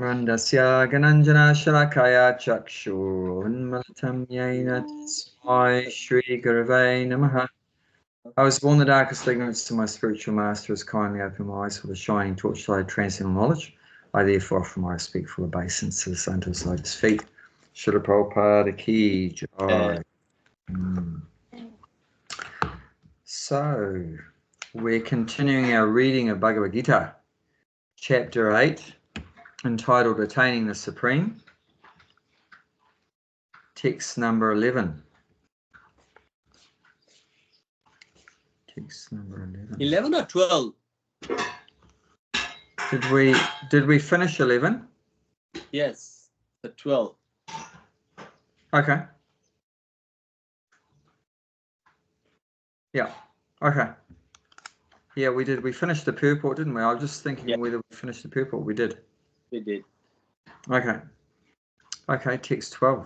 Mandasya Gananjana Shalakaya Chakshu Unmalatam Yaina Tasmai Shri Gurave Namaha. I was born the darkest ignorance to my spiritual master has kindly opened my eyes with a shining torchlight transcendental knowledge. I therefore offer my respectful obeisance to the Santos Lotus feet. Srila Prabhupada Ki Jai. So, we're continuing our reading of Bhagavad Gita, chapter 8, entitled Attaining the Supreme, text number 11. Text number 11. 11 or 12? Did we finish 11? Yes, the 12. Okay. Yeah. Okay. Yeah, we did. We finished the purport, didn't we? I was just thinking whether we finished the purport. We did. We did. Okay. Okay, text 12.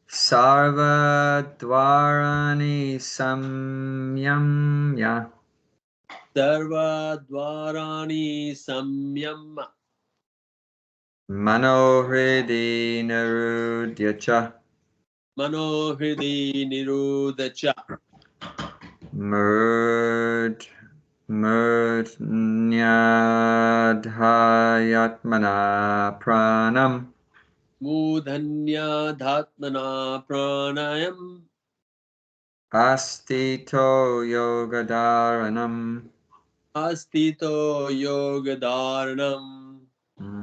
Sarva dvarani samyamya. Sarva dvarani samyam. Manohridi narudyacha. Manohridi nirudacha. Murdnyadhayatmana pranam. Mudhanya dhatmana pranayam. Astito yogadaranam. Astito yogadharanam.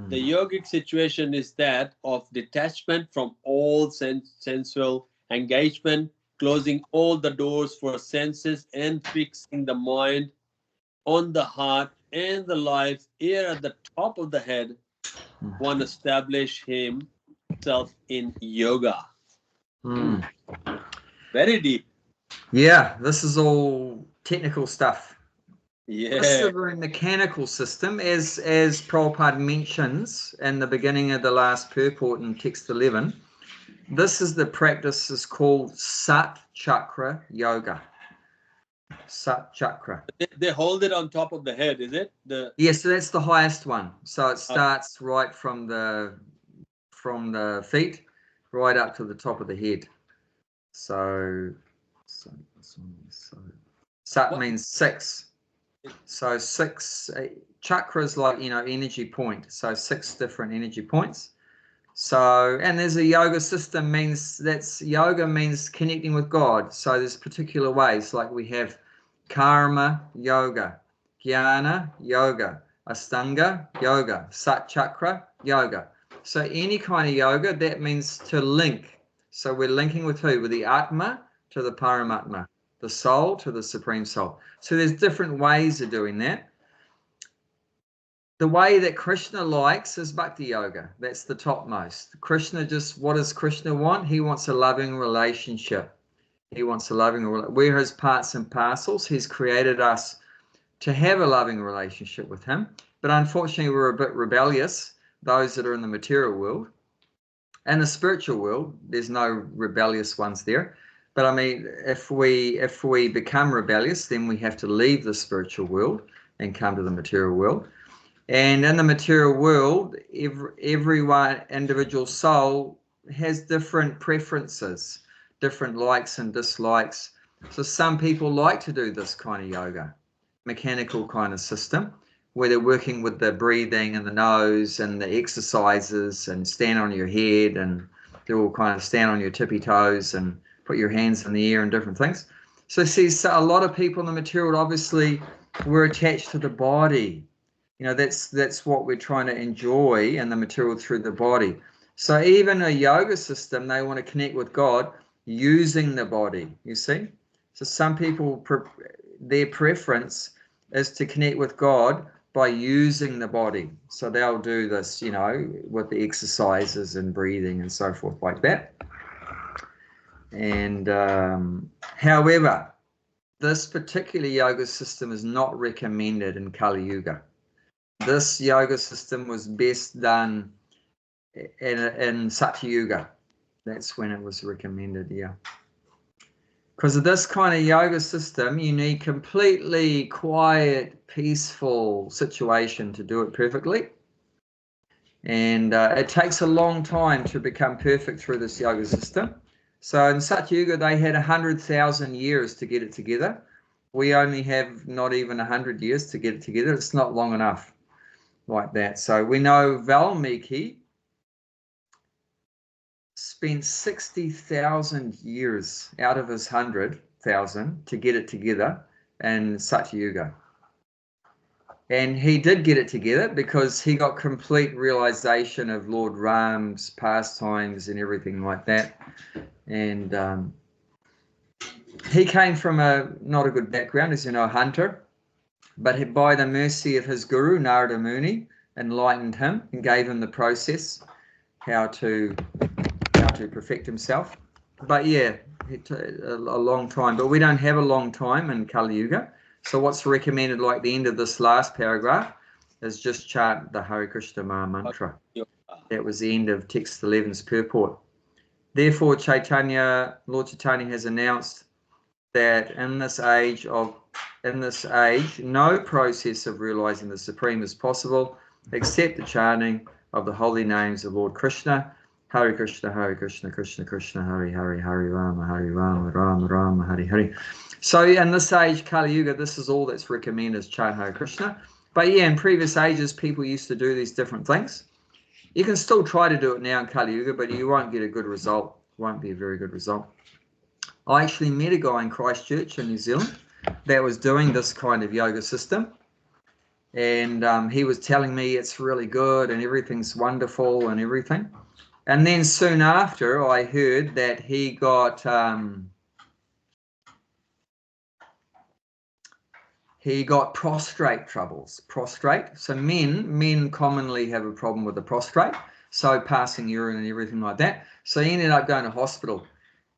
The yogic situation is that of detachment from all sensual engagement, closing all the doors for senses and fixing the mind on the heart and the life here at the top of the head. One establish himself in yoga. Very deep. Yeah, this is all technical stuff. Yeah. This is a very mechanical system, as Prabhupada mentions in the beginning of the last purport in text 11. This is the practice is called Sat Chakra Yoga. Sat Chakra. They hold it on top of the head, is it? Yes, so that's the highest one. So it starts right from the feet right up to the top of the head. So Sat means 6. So 6 chakras, like, energy point. So 6 different energy points. So, and there's a yoga system yoga means connecting with God. So there's particular ways, like we have karma yoga, jnana yoga, astanga yoga, sat chakra yoga. So any kind of yoga, that means to link. So we're linking with who? With the Atma to the Paramatma, the soul to the Supreme Soul. So there's different ways of doing that. The way that Krishna likes is Bhakti Yoga. That's the topmost. What does Krishna want? He wants a loving relationship. He wants a loving relationship. We're his parts and parcels. He's created us to have a loving relationship with him. But unfortunately, we're a bit rebellious, those that are in the material world. And the spiritual world, there's no rebellious ones there. But I mean, if we become rebellious, then we have to leave the spiritual world and come to the material world. And in the material world, every individual soul has different preferences, different likes and dislikes. So some people like to do this kind of yoga, mechanical kind of system, where they're working with the breathing and the nose and the exercises and stand on your head and do all kind of stand on your tippy toes and put your hands in the air and different things. So see, a lot of people in the material world, obviously, we're attached to the body. That's what we're trying to enjoy in the material through the body. So even a yoga system, they want to connect with God using the body, you see. So some people, their preference is to connect with God by using the body. So they'll do this, with the exercises and breathing and so forth like that. And however, this particular yoga system is not recommended in Kali Yuga. This yoga system was best done in Satya Yuga. That's when it was recommended, yeah. Because of this kind of yoga system, you need completely quiet, peaceful situation to do it perfectly. And it takes a long time to become perfect through this yoga system. So in Satya Yuga, they had 100,000 years to get it together. We only have not even 100 years to get it together. It's not long enough like that. So we know Valmiki spent 60,000 years out of his 100,000 to get it together in Satya Yuga. And he did get it together because he got complete realization of Lord Ram's pastimes and everything like that. And he came from not a good background, as you know, a hunter. But by the mercy of his guru, Narada Muni, enlightened him and gave him the process how to perfect himself. But yeah, it took a long time. But we don't have a long time in Kali Yuga. So what's recommended, like the end of this last paragraph, is just chant the Hare Krishna Maha Mantra. That was the end of text 11's purport. Therefore, Lord Chaitanya has announced that in this age, no process of realizing the Supreme is possible except the chanting of the holy names of Lord Krishna. Hare Krishna, Krishna Krishna, Hare Hare, Hare Rama, Rama Rama, Hare Hare. So in this age, Kali Yuga, this is all that's recommended is chant Hare Krishna. But yeah, in previous ages, people used to do these different things. You can still try to do it now in Kali Yuga, but you won't get a good result. It won't be a very good result. I actually met a guy in Christchurch in New Zealand that was doing this kind of yoga system. And he was telling me it's really good and everything's wonderful and everything. And then soon after, I heard that he got prostrate troubles. Prostrate. So men commonly have a problem with the prostrate. So passing urine and everything like that. So he ended up going to hospital.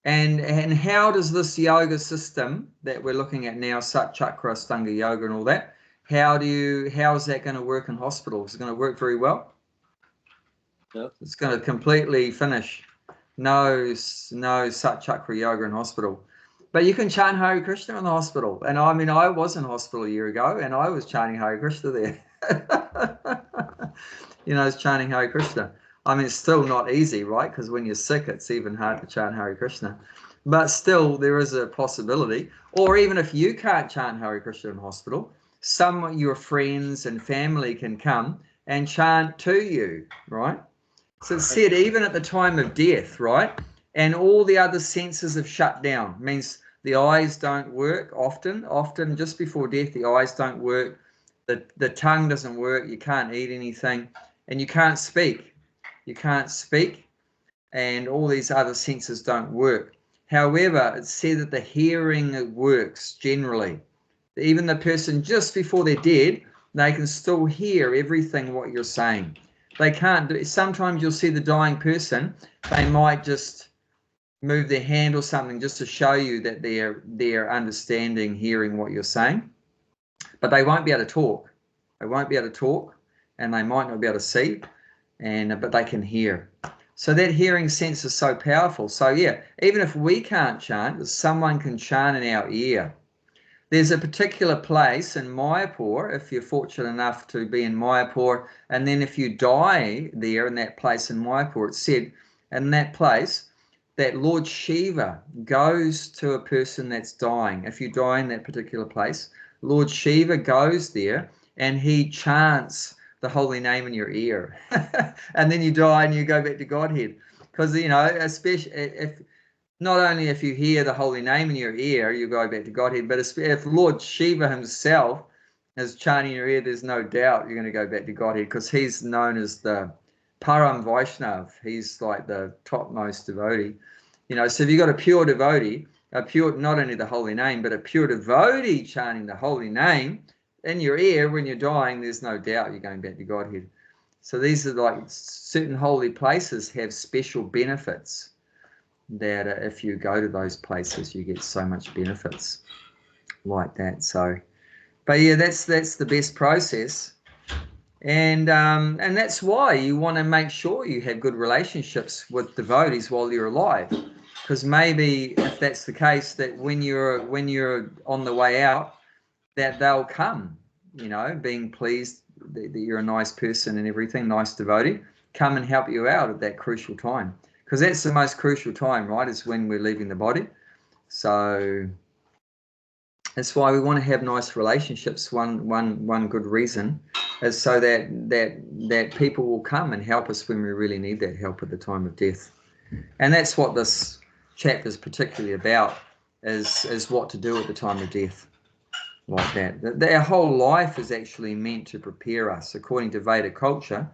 And how does this yoga system that we're looking at now, Sat Chakra, Stanga Yoga and all that, how is that going to work in hospital? Is it going to work very well? No. It's going to completely finish. No Sat Chakra Yoga in hospital. But you can chant Hare Krishna in the hospital. And I mean, I was in hospital a year ago and I was chanting Hare Krishna there. I was chanting Hare Krishna. I mean, it's still not easy, right? Because when you're sick, it's even hard to chant Hare Krishna. But still, there is a possibility. Or even if you can't chant Hare Krishna in hospital, some of your friends and family can come and chant to you, right? So it's said even at the time of death, right? And all the other senses have shut down. It means the eyes don't work often just before death, the eyes don't work. The tongue doesn't work. You can't eat anything and you can't speak. You can't speak and all these other senses don't work. However, it's said that the hearing works generally. Even the person just before they're dead, they can still hear everything what you're saying. They can't do. Sometimes you'll see the dying person, they might just move their hand or something just to show you that they're understanding, hearing what you're saying. But they won't be able to talk. They won't be able to talk and they might not be able to see, but they can hear. So that hearing sense is so powerful. So yeah, even if we can't chant, someone can chant in our ear. There's a particular place in Mayapur, if you're fortunate enough to be in Mayapur, and then if you die there in that place in Mayapur, it's said in that place that Lord Shiva goes to a person that's dying. If you die in that particular place, Lord Shiva goes there and he chants the holy name in your ear. And then you die and you go back to Godhead. Because, especially if not only if you hear the holy name in your ear, you go back to Godhead, but if Lord Shiva himself is chanting in your ear, there's no doubt you're going to go back to Godhead because he's known as the Param Vaishnav. He's like the topmost devotee. So if you've got a pure devotee, not only the holy name, but a pure devotee chanting the holy name in your ear when you're dying, there's no doubt you're going back to Godhead. So these are like certain holy places have special benefits that if you go to those places, you get so much benefits like that. So, but yeah, that's the best process. And that's why you want to make sure you have good relationships with devotees while you're alive. Because maybe if that's the case, that when you're on the way out, that they'll come, being pleased that you're a nice person and everything, nice devotee, come and help you out at that crucial time. Because that's the most crucial time, right? Is when we're leaving the body. So that's why we want to have nice relationships. One good reason is so that people will come and help us when we really need that help at the time of death. And that's what this chapter is particularly about, is what to do at the time of death, like that. Our whole life is actually meant to prepare us. According to Vedic culture,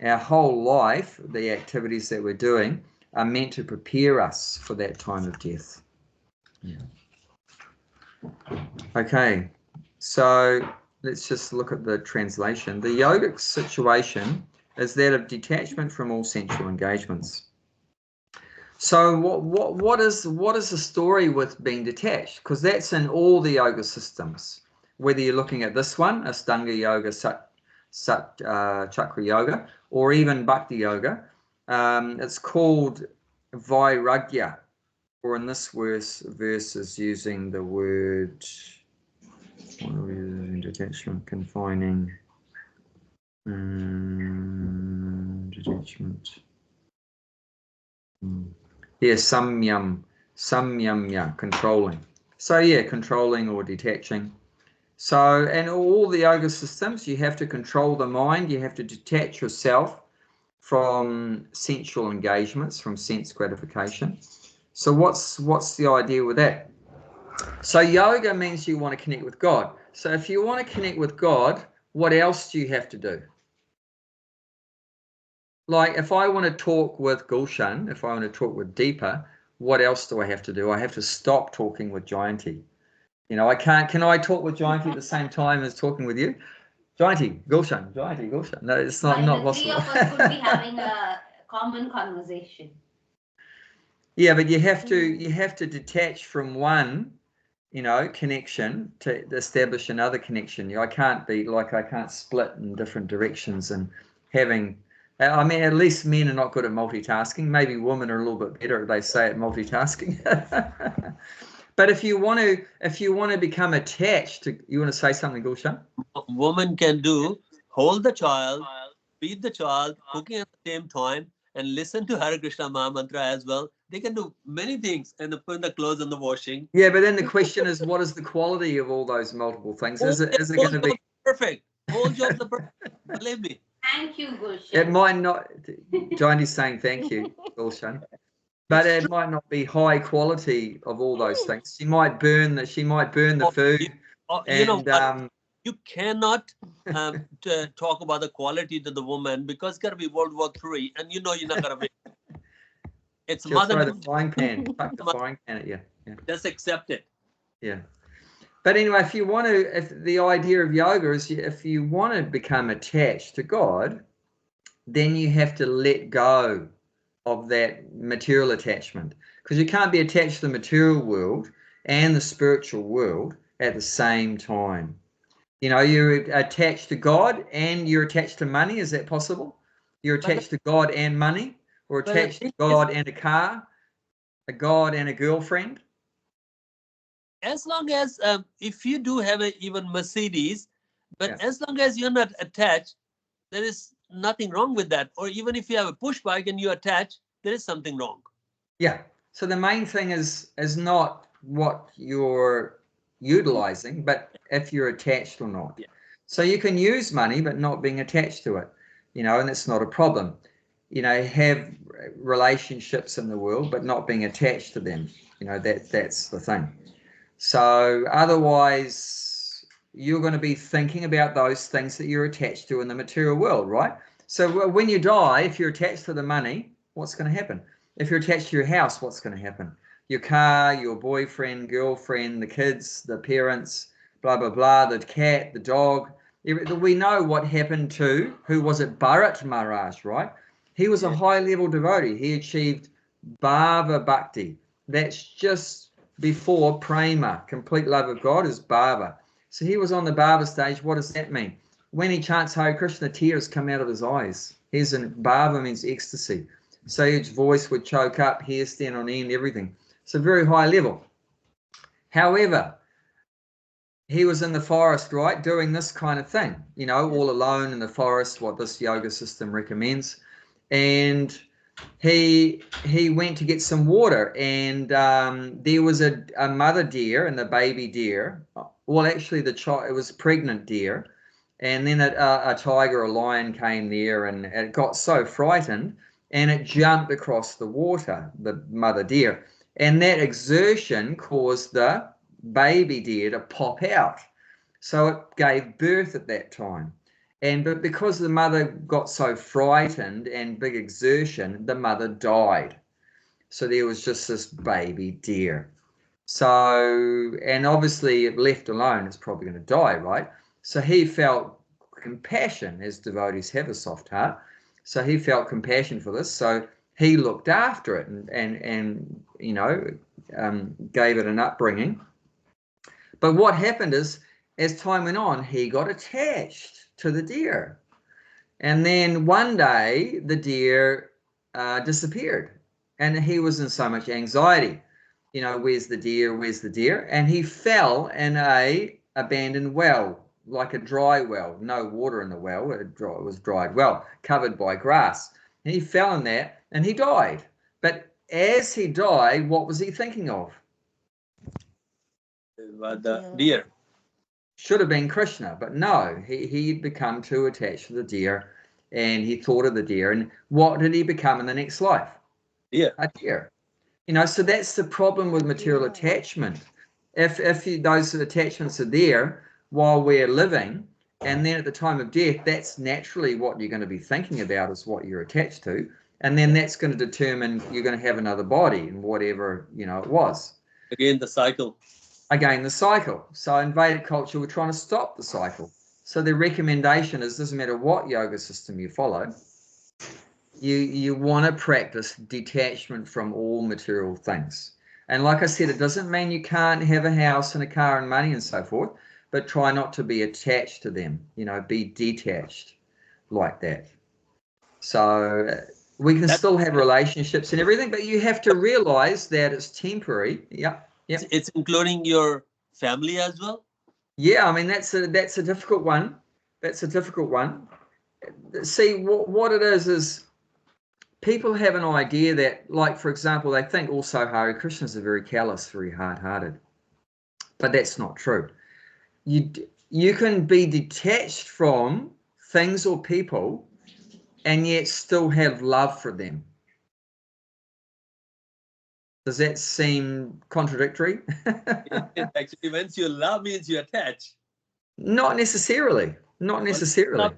our whole life, the activities that we're doing, are meant to prepare us for that time of death. Yeah. Okay, so let's just look at the translation. The yogic situation is that of detachment from all sensual engagements. So what is the story with being detached? Because that's in all the yoga systems. Whether you're looking at this one, Astanga Yoga, Chakra Yoga, or even Bhakti Yoga, it's called Vairagya, or in this verse is using the word, what are we using? Detachment, confining, detachment. Yeah, samyam, controlling. So yeah, controlling or detaching. So, and all the yoga systems, you have to control the mind, you have to detach yourself from sensual engagements, from sense gratification. So what's the idea with that? So yoga means you want to connect with God. So if you want to connect with God, what else do you have to do? Like if I want to talk with Gulshan, if I want to talk with Deepa, what else do I have to do? I have to stop talking with Jayanti. I can't, can I talk with Jayanti at the same time as talking with you? Jayanti, Gulshan. No, it's not possible. Three of us could be having a common conversation. Yeah, but you have to detach from one, connection to establish another connection. I can't split in different directions and having. I mean, at least men are not good at multitasking. Maybe women are a little bit better, they say, at multitasking. But if you want to become attached to, you want to say something, Gulshan? Woman can hold the child, feed the child, cooking at the same time, and listen to Hare Krishna Maha Mantra as well. They can do many things, and put the clothes in the washing. Yeah, but then the question is, what is the quality of all those multiple things? Is it going to be perfect? Whole jobs are perfect. Believe me. Thank you, Gulshan. It might not. Johnny's saying thank you, Gulshan. But it might not be high quality of all those things. She might burn the food. You cannot talk about the quality to the woman, because it's got to be World War III, and you're not gonna win. It's she'll throw the frying pan, chuck the frying pan at you. Yeah. Just accept it. Yeah. But anyway, if the idea of yoga is, if you want to become attached to God, then you have to let go of that material attachment, because you can't be attached to the material world and the spiritual world at the same time. You're attached to God and you're attached to money. Is that possible? You're attached to God and money, or attached to God and a car, a God and a girlfriend? As long as, if you do have even Mercedes, but as long as you're not attached, there is nothing wrong with that. Or even if you have a push bike and you attach, there is something wrong. Yeah. So the main thing is not what you're utilizing, but if you're attached or not. Yeah. So you can use money, but not being attached to it, and it's not a problem. Have relationships in the world, but not being attached to them. That's the thing. So otherwise, you're going to be thinking about those things that you're attached to in the material world, right? So when you die, if you're attached to the money, what's going to happen? If you're attached to your house, what's going to happen? Your car, your boyfriend, girlfriend, the kids, the parents, blah, blah, blah, the cat, the dog. We know what happened to, who was it? Bharat Maharaj, right? He was a high-level devotee. He achieved Bhava Bhakti. That's just before prema, complete love of God, is Bhava. So he was on the Bhava stage. What does that mean? When he chants Hare Krishna, tears come out of his eyes. Bhava means ecstasy. So his voice would choke up, hair stand on end, everything. So very high level. However, he was in the forest, right, doing this kind of thing, you know, all alone in the forest, what this yoga system recommends. And he went to get some water, and there was a mother deer and the baby deer. Well, actually, it was pregnant deer. And then a tiger or lion came there, and it got so frightened, and it jumped across the water, the mother deer. And that exertion caused the baby deer to pop out. So it gave birth at that time. But because the mother got so frightened and big exertion, the mother died. So there was just this baby deer. So, and obviously if left alone, it's probably going to die, right? So he felt compassion, as devotees have a soft heart. So he felt compassion for this. So he looked after it and you know, gave it an upbringing. But what happened is, as time went on, he got attached to the deer. And then one day the deer disappeared, and he was in so much anxiety. You know, where's the deer? Where's the deer? And he fell in a abandoned well, like a dry well, no water in the well. It was dried well, covered by grass. And he fell in that and he died. But as he died, what was he thinking of? The deer. Should have been Krishna, but no, he'd become too attached to the deer, and he thought of the deer. And what did he become in the next life? Deer. A deer. You know, so that's the problem with material attachment. If those attachments are there while we're living, and then at the time of death, that's naturally what you're going to be thinking about, is what you're attached to. And then that's going to determine you're going to have another body and whatever, you know, it was. Again, the cycle. Again, the cycle. So in Vedic culture, we're trying to stop the cycle. So the recommendation is, doesn't matter what yoga system you follow, you want to practice detachment from all material things. And like I said, it doesn't mean you can't have a house and a car and money and so forth, but try not to be attached to them, you know, be detached like that. So we can still have relationships and everything, but you have to realize that it's temporary. Yeah. Yeah. It's including your family as well? Yeah, I mean, that's a difficult one. That's a difficult one. See, what it is people have an idea that, like, for example, they think also Hare Krishnas are very callous, very hard-hearted. But that's not true. You can be detached from things or people and yet still have love for them. Does that seem contradictory? Actually, once you love means you attach. Not necessarily. Not necessarily.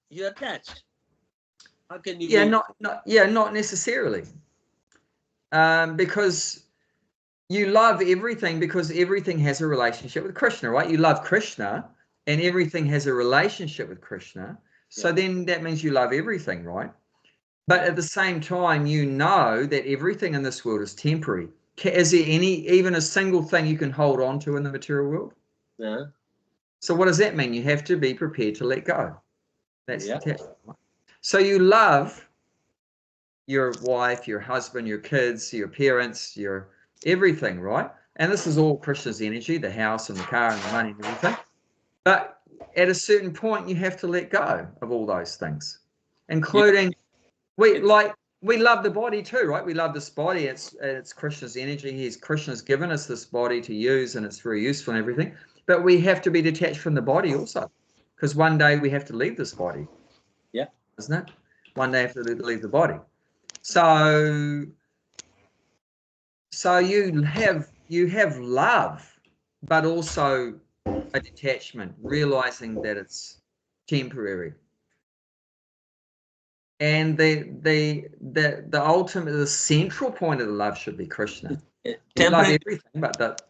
You attach. How can you? Yeah, not necessarily. Because you love everything, because everything has a relationship with Krishna, right? You love Krishna, and everything has a relationship with Krishna. So then that means you love everything, right? But at the same time, you know that everything in this world is temporary. Is there even a single thing you can hold on to in the material world? Yeah. So what does that mean? You have to be prepared to let go. That's the test. So you love your wife, your husband, your kids, your parents, your everything, right? And this is all Krishna's energy, the house and the car and the money and everything. But at a certain point, you have to let go of all those things, including we love the body too, right? We love this body. It's Krishna's energy. Krishna's given us this body to use, and it's very useful and everything. But we have to be detached from the body also, because one day we have to leave this body. Yeah, isn't it? One day I have to leave the body. So you have love, but also a detachment, realizing that it's temporary. And the ultimate, the central point of the love should be Krishna. We love everything, but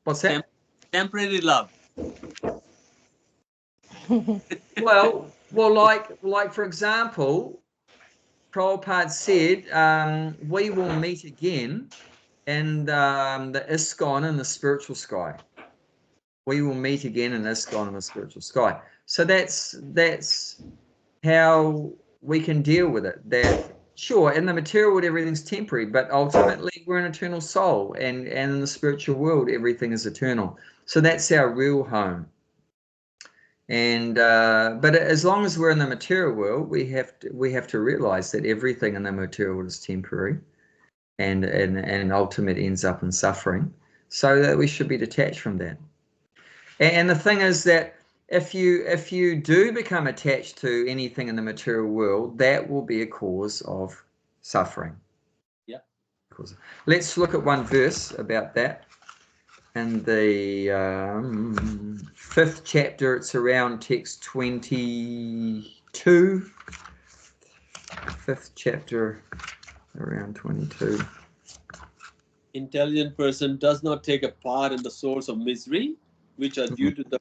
what's that? Temporary love. Well, like for example, Prabhupada said, we will meet again in the ISKCON in the spiritual sky. We will meet again in ISKCON in the spiritual sky. So that's how we can deal with it. That sure, in the material world, everything's temporary, but ultimately we're an eternal soul, and in the spiritual world, everything is eternal. So that's our real home. And but as long as we're in the material world, we have to realize that everything in the material world is temporary, and ultimately ends up in suffering. So that we should be detached from that. And the thing is that if you do become attached to anything in the material world, that will be a cause of suffering. Yeah. Let's look at one verse about that. In the 5th chapter, it's around text 22. 5th chapter, around 22. Intelligent person does not take a part in the source of misery, which are due to the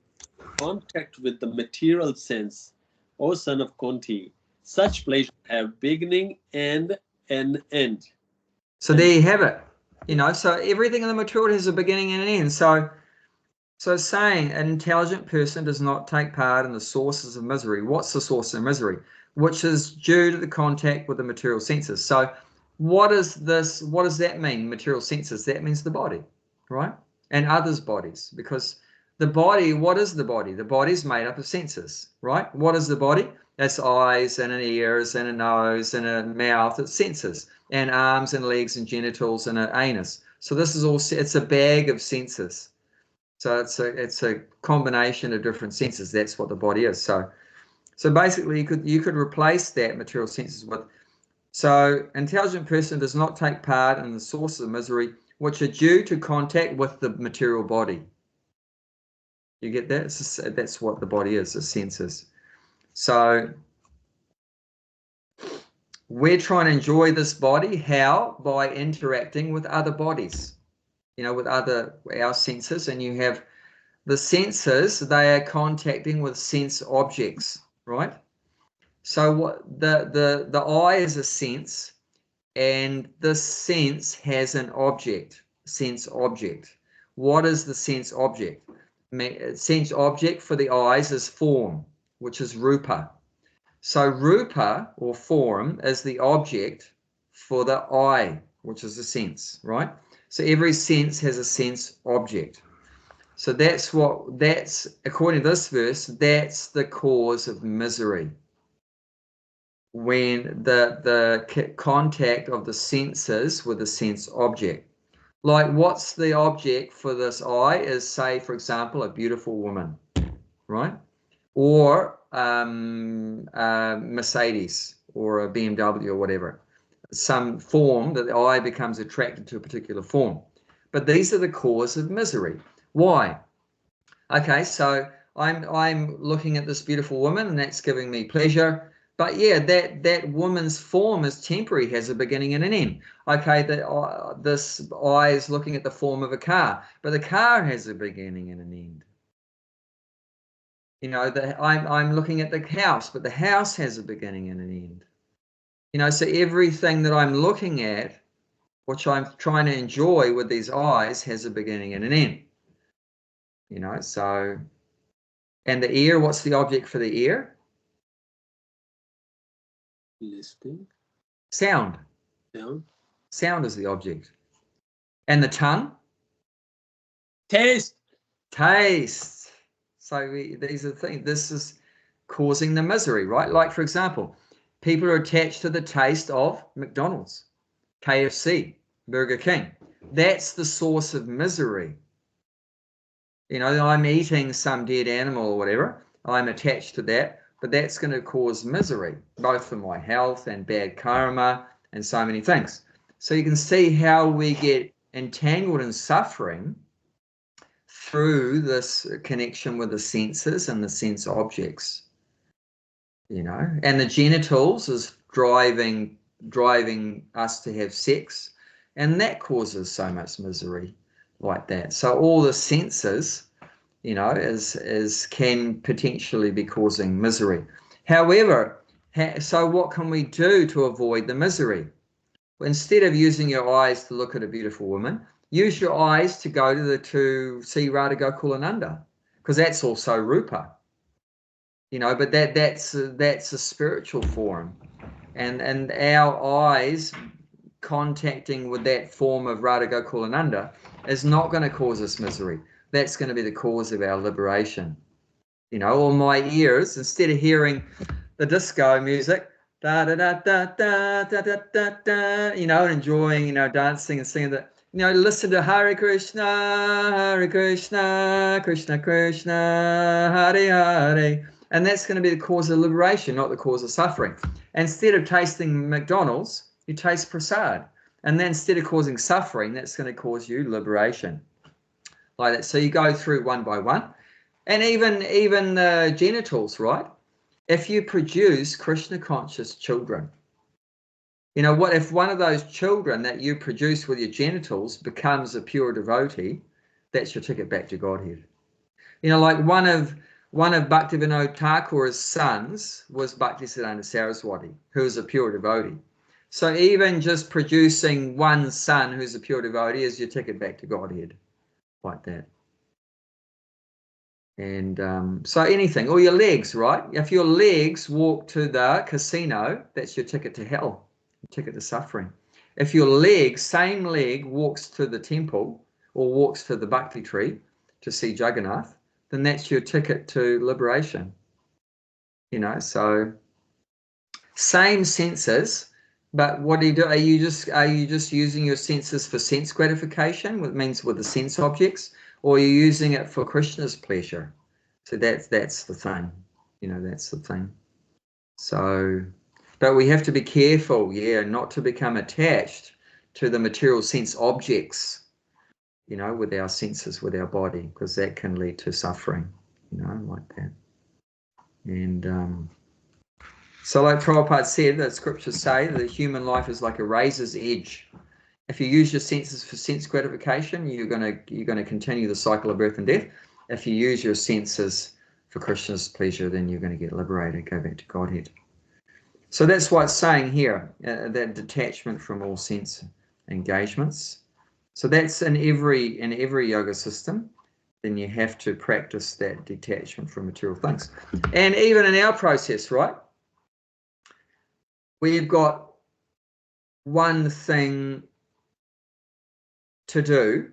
contact with the material sense. O son of Kunti, such pleasures have beginning and an end. So there you have it. You know, so everything in the material has a beginning and an end. So saying an intelligent person does not take part in the sources of misery. What's the source of misery? Which is due to the contact with the material senses. So what is this? What does that mean? Material senses. That means the body, right? And others' bodies. Because the body, what is the body? The body is made up of senses, right? What is the body? That's eyes and an ears and a nose and a mouth. It's senses. And arms and legs and genitals and an anus. So this is all, it's a bag of senses. So it's a combination of different senses. That's what the body is. So basically you could replace that material senses with, so intelligent person does not take part in the sources of misery which are due to contact with the material body. You get that? That's what the body is, the senses. So we're trying to enjoy this body. How? By interacting with other bodies, you know, with our senses. And you have the senses, they are contacting with sense objects, right? So what the eye is a sense, and the sense has an object, sense object. What is the sense object? Sense object for the eyes is form, which is rupa. So rupa, or form, is the object for the eye, which is a sense, right? So every sense has a sense object. So that's according to this verse, that's the cause of misery. When the contact of the senses with the sense object. Like, what's the object for this eye is, say, for example, a beautiful woman, right? Or Mercedes or a BMW or whatever. Some form that the eye becomes attracted to a particular form. But these are the cause of misery. Why? Okay, so I'm looking at this beautiful woman and that's giving me pleasure. But yeah, that woman's form is temporary, has a beginning and an end. Okay, this eye is looking at the form of a car, but the car has a beginning and an end. You know, I'm looking at the house, but the house has a beginning and an end. You know, so everything that I'm looking at, which I'm trying to enjoy with these eyes, has a beginning and an end. You know, so, and the ear, what's the object for the ear? Listening. Sound. Sound is the object. And the tongue? Taste. So these are the things. This is causing the misery, right? Like, for example, people are attached to the taste of McDonald's, KFC, Burger King. That's the source of misery. You know, I'm eating some dead animal or whatever. I'm attached to that. But that's going to cause misery, both for my health and bad karma and so many things. So you can see how we get entangled in suffering through this connection with the senses and the sense objects. You know, and the genitals is driving us to have sex, and that causes so much misery like that. So all the senses, you know, can potentially be causing misery. However, so what can we do to avoid the misery? Well, instead of using your eyes to look at a beautiful woman, use your eyes to go to see Radha Gokulananda, because that's also rupa. You know, but that's a spiritual form, and our eyes contacting with that form of Radha Gokulananda is not going to cause us misery. That's going to be the cause of our liberation. You know, or my ears, instead of hearing the disco music, da da da da da da da da da, you know, and enjoying, you know, dancing and singing that, you know, listen to Hare Krishna, Krishna Krishna, Hare Hare, and that's going to be the cause of liberation, not the cause of suffering. Instead of tasting McDonald's, you taste prasad, and then instead of causing suffering, that's going to cause you liberation, like that. So you go through one by one, and even the genitals, right? If you produce Krishna conscious children, you know what? If one of those children that you produce with your genitals becomes a pure devotee, that's your ticket back to Godhead. You know, like one of Bhaktivinoda Thakur's sons was Bhaktisiddhanta Saraswati, who is a pure devotee. So even just producing one son who's a pure devotee is your ticket back to Godhead, like that. And so anything, or your legs, right? If your legs walk to the casino, that's your ticket to hell, your ticket to suffering. If your leg, same leg, walks to the temple or walks to the Bhakti tree to see Jagannath, then that's your ticket to liberation. You know, so same senses, but what do? Are you just using your senses for sense gratification, which means with the sense objects, or are you using it for Krishna's pleasure? So that's the thing, you know, that's the thing. So, but we have to be careful, yeah, not to become attached to the material sense objects, you know, with our senses, with our body, because that can lead to suffering, you know, like that. And so like Prabhupada said, the scriptures say that human life is like a razor's edge. If you use your senses for sense gratification, you're gonna continue the cycle of birth and death. If you use your senses for Krishna's pleasure, then you're going to get liberated, go back to Godhead. So that's what it's saying here, that detachment from all sense engagements. So that's in every yoga system. Then you have to practice that detachment from material things. And even in our process, right? We've got one thing to do,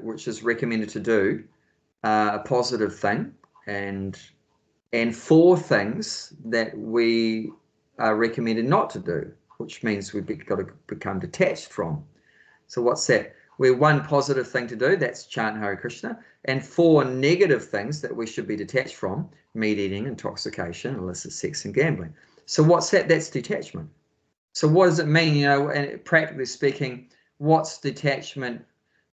which is recommended to do, a positive thing, and 4 things that we are recommended not to do, which means we've got to become detached from. So what's that? We're one positive thing to do, that's chant Hare Krishna, and 4 negative things that we should be detached from: meat eating, intoxication, illicit sex, and gambling. So what's that? That's detachment. So what does it mean? You know, and practically speaking, what's detachment?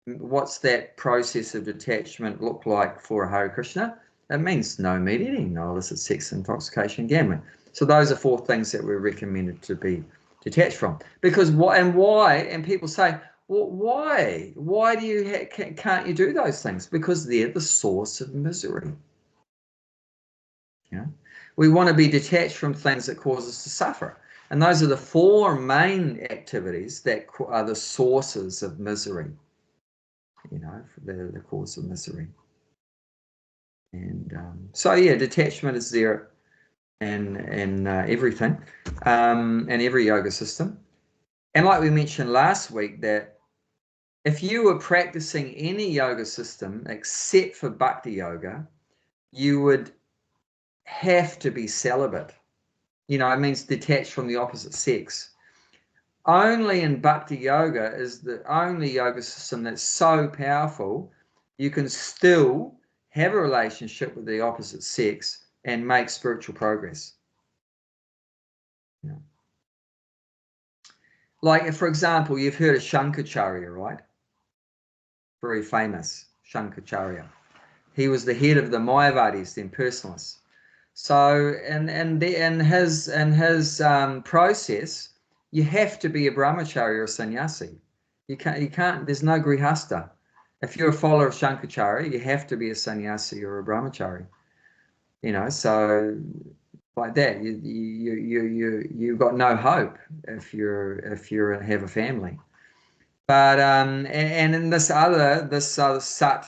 What's that process of detachment look like for a Hare Krishna? It means no meat eating, no illicit sex, intoxication, gambling. So those are 4 things that we're recommended to be detached from. Because why? And people say, well, why? Why do you can't you do those things? Because they're the source of misery. Yeah, we want to be detached from things that cause us to suffer, and those are the 4 main activities that are the sources of misery. You know, the cause of misery. And so yeah, detachment is there in everything, and every yoga system. And like we mentioned last week, that if you were practicing any yoga system except for bhakti yoga, you would have to be celibate. You know, it means detached from the opposite sex. Only in bhakti yoga is the only yoga system that's so powerful you can still have a relationship with the opposite sex and make spiritual progress. Yeah. Like, for example, you've heard of Shankaracharya, right? Very famous, Shankaracharya. He was the head of the Mayavadis, the impersonalists. So, in his process, you have to be a brahmachari or a sannyasi. You can't. There's no grihasta. If you're a follower of Shankaracharya, you have to be a sannyasi or a brahmachari. You know, so like that, you've got no hope if you have a family. But and in this other Sat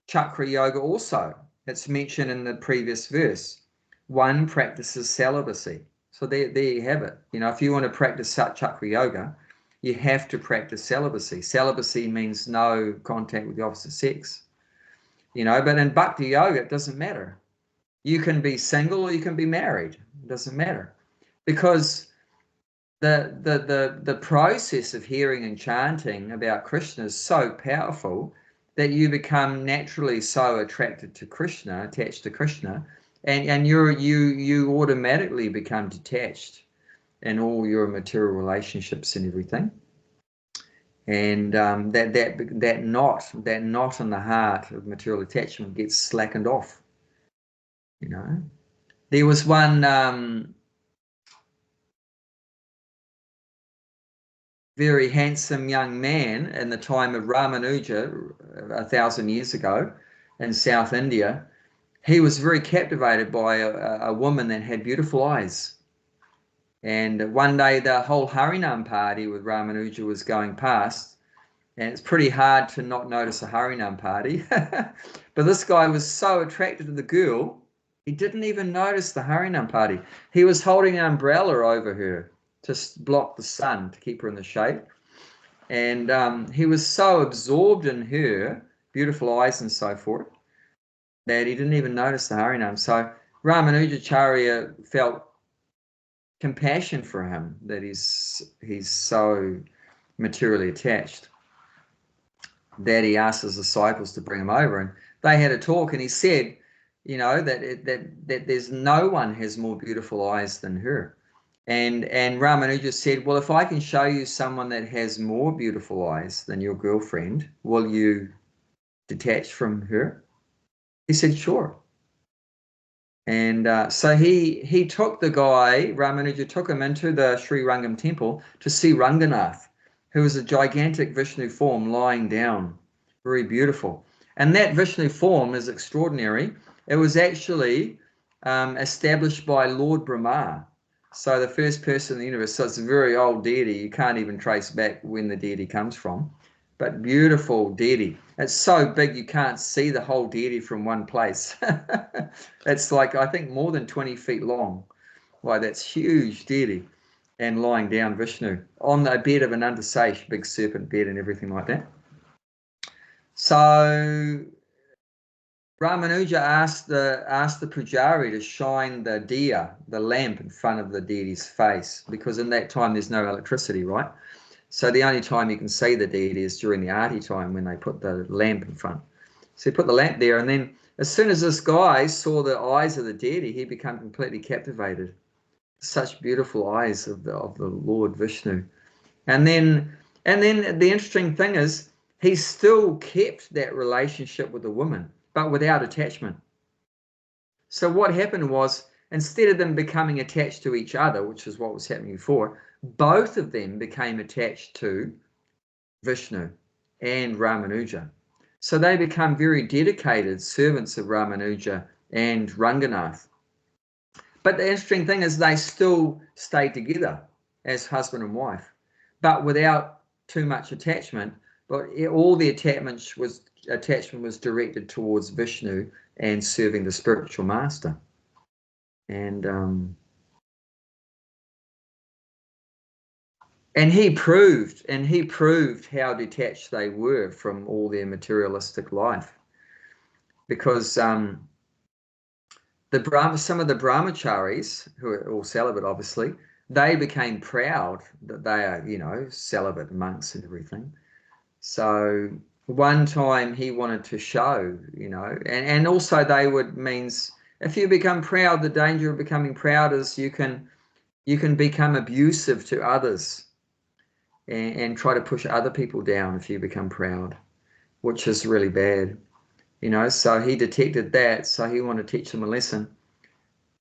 Chakra Yoga also, it's mentioned in the previous verse. One practices celibacy. So So there you have it. You know, if you want to practice chakra yoga, you have to practice celibacy. Celibacy means no contact with the opposite sex. You know, but in bhakti yoga, it doesn't matter. You can be single or you can be married. It doesn't matter, because the process of hearing and chanting about Krishna is so powerful that you become naturally so attracted to Krishna, attached to Krishna, and you automatically become detached in all your material relationships and everything. And that knot in the heart of material attachment gets slackened off. You know, there was one very handsome young man in the time of Ramanuja 1,000 years ago in South India. He was very captivated by a woman that had beautiful eyes. And one day the whole Harinam party with Ramanuja was going past, and it's pretty hard to not notice a Harinam party. But this guy was so attracted to the girl, he didn't even notice the Harinam party. He was holding an umbrella over her to block the sun, to keep her in the shade. And he was so absorbed in her beautiful eyes and so forth that he didn't even notice the Harinam. So Ramanujacharya felt compassion for him, that he's so materially attached, that he asked his disciples to bring him over, and they had a talk, and he said, you know, that there's no one has more beautiful eyes than her. And Ramanuja said, well, if I can show you someone that has more beautiful eyes than your girlfriend, will you detach from her? He said, sure. And so he took the guy, Ramanuja took him into the Sri Rangam temple to see Ranganath, who was a gigantic Vishnu form lying down, very beautiful. And that Vishnu form is extraordinary. It was actually established by Lord Brahma. So the first person in the universe. So it's a very old deity. You can't even trace back when the deity comes from. But beautiful deity. It's so big you can't see the whole deity from one place. It's like, I think, more than 20 feet long. Wow, that's huge deity. And lying down Vishnu on the bed of an Antasesh, big serpent bed and everything like that. So Ramanuja asked the Pujari to shine the diya, the lamp, in front of the deity's face, because in that time there's no electricity, right? So the only time you can see the deity is during the arti time, when they put the lamp in front. So he put the lamp there, and then as soon as this guy saw the eyes of the deity, he became completely captivated. Such beautiful eyes of the Lord Vishnu. And then the interesting thing is, he still kept that relationship with the woman, but without attachment. So what happened was, instead of them becoming attached to each other, which is what was happening before, both of them became attached to Vishnu and Ramanuja. So they become very dedicated servants of Ramanuja and Ranganath. But the interesting thing is, they still stay together as husband and wife, but without too much attachment. But all the attachment was directed towards Vishnu and serving the spiritual master. And he proved how detached they were from all their materialistic life, because some of the brahmacharis, who are all celibate, obviously, they became proud that they are, you know, celibate monks and everything. So one time he wanted to show, you know, and also means if you become proud, the danger of becoming proud is you can become abusive to others and try to push other people down if you become proud, which is really bad, you know. So he detected that, so he wanted to teach them a lesson.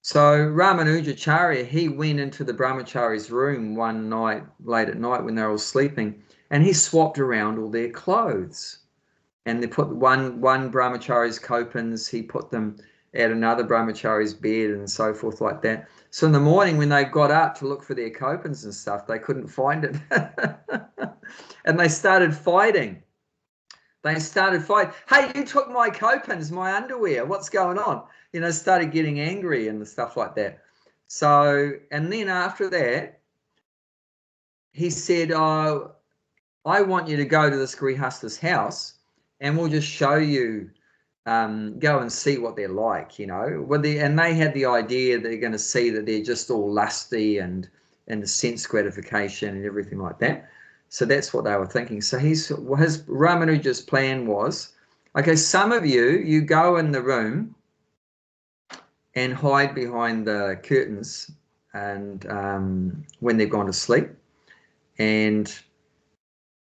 So Ramanujacharya, he went into the brahmachari's room one night, late at night, when they were all sleeping, and he swapped around all their clothes. And they put one brahmachari's kopans, he put them at another brahmachari's bed and so forth like that. So in the morning when they got up to look for their kopans and stuff, they couldn't find it. And they started fighting. Hey, you took my kopans, my underwear. What's going on? You know, started getting angry and stuff like that. So, and then after that, he said, oh, I want you to go to this Grihasta's house and we'll just show you, go and see what they're like, you know. And they had the idea that they're going to see that they're just all lusty and the sense gratification and everything like that. So that's what they were thinking. So his Ramanuja's plan was, okay, some of you go in the room and hide behind the curtains and when they've gone to sleep, and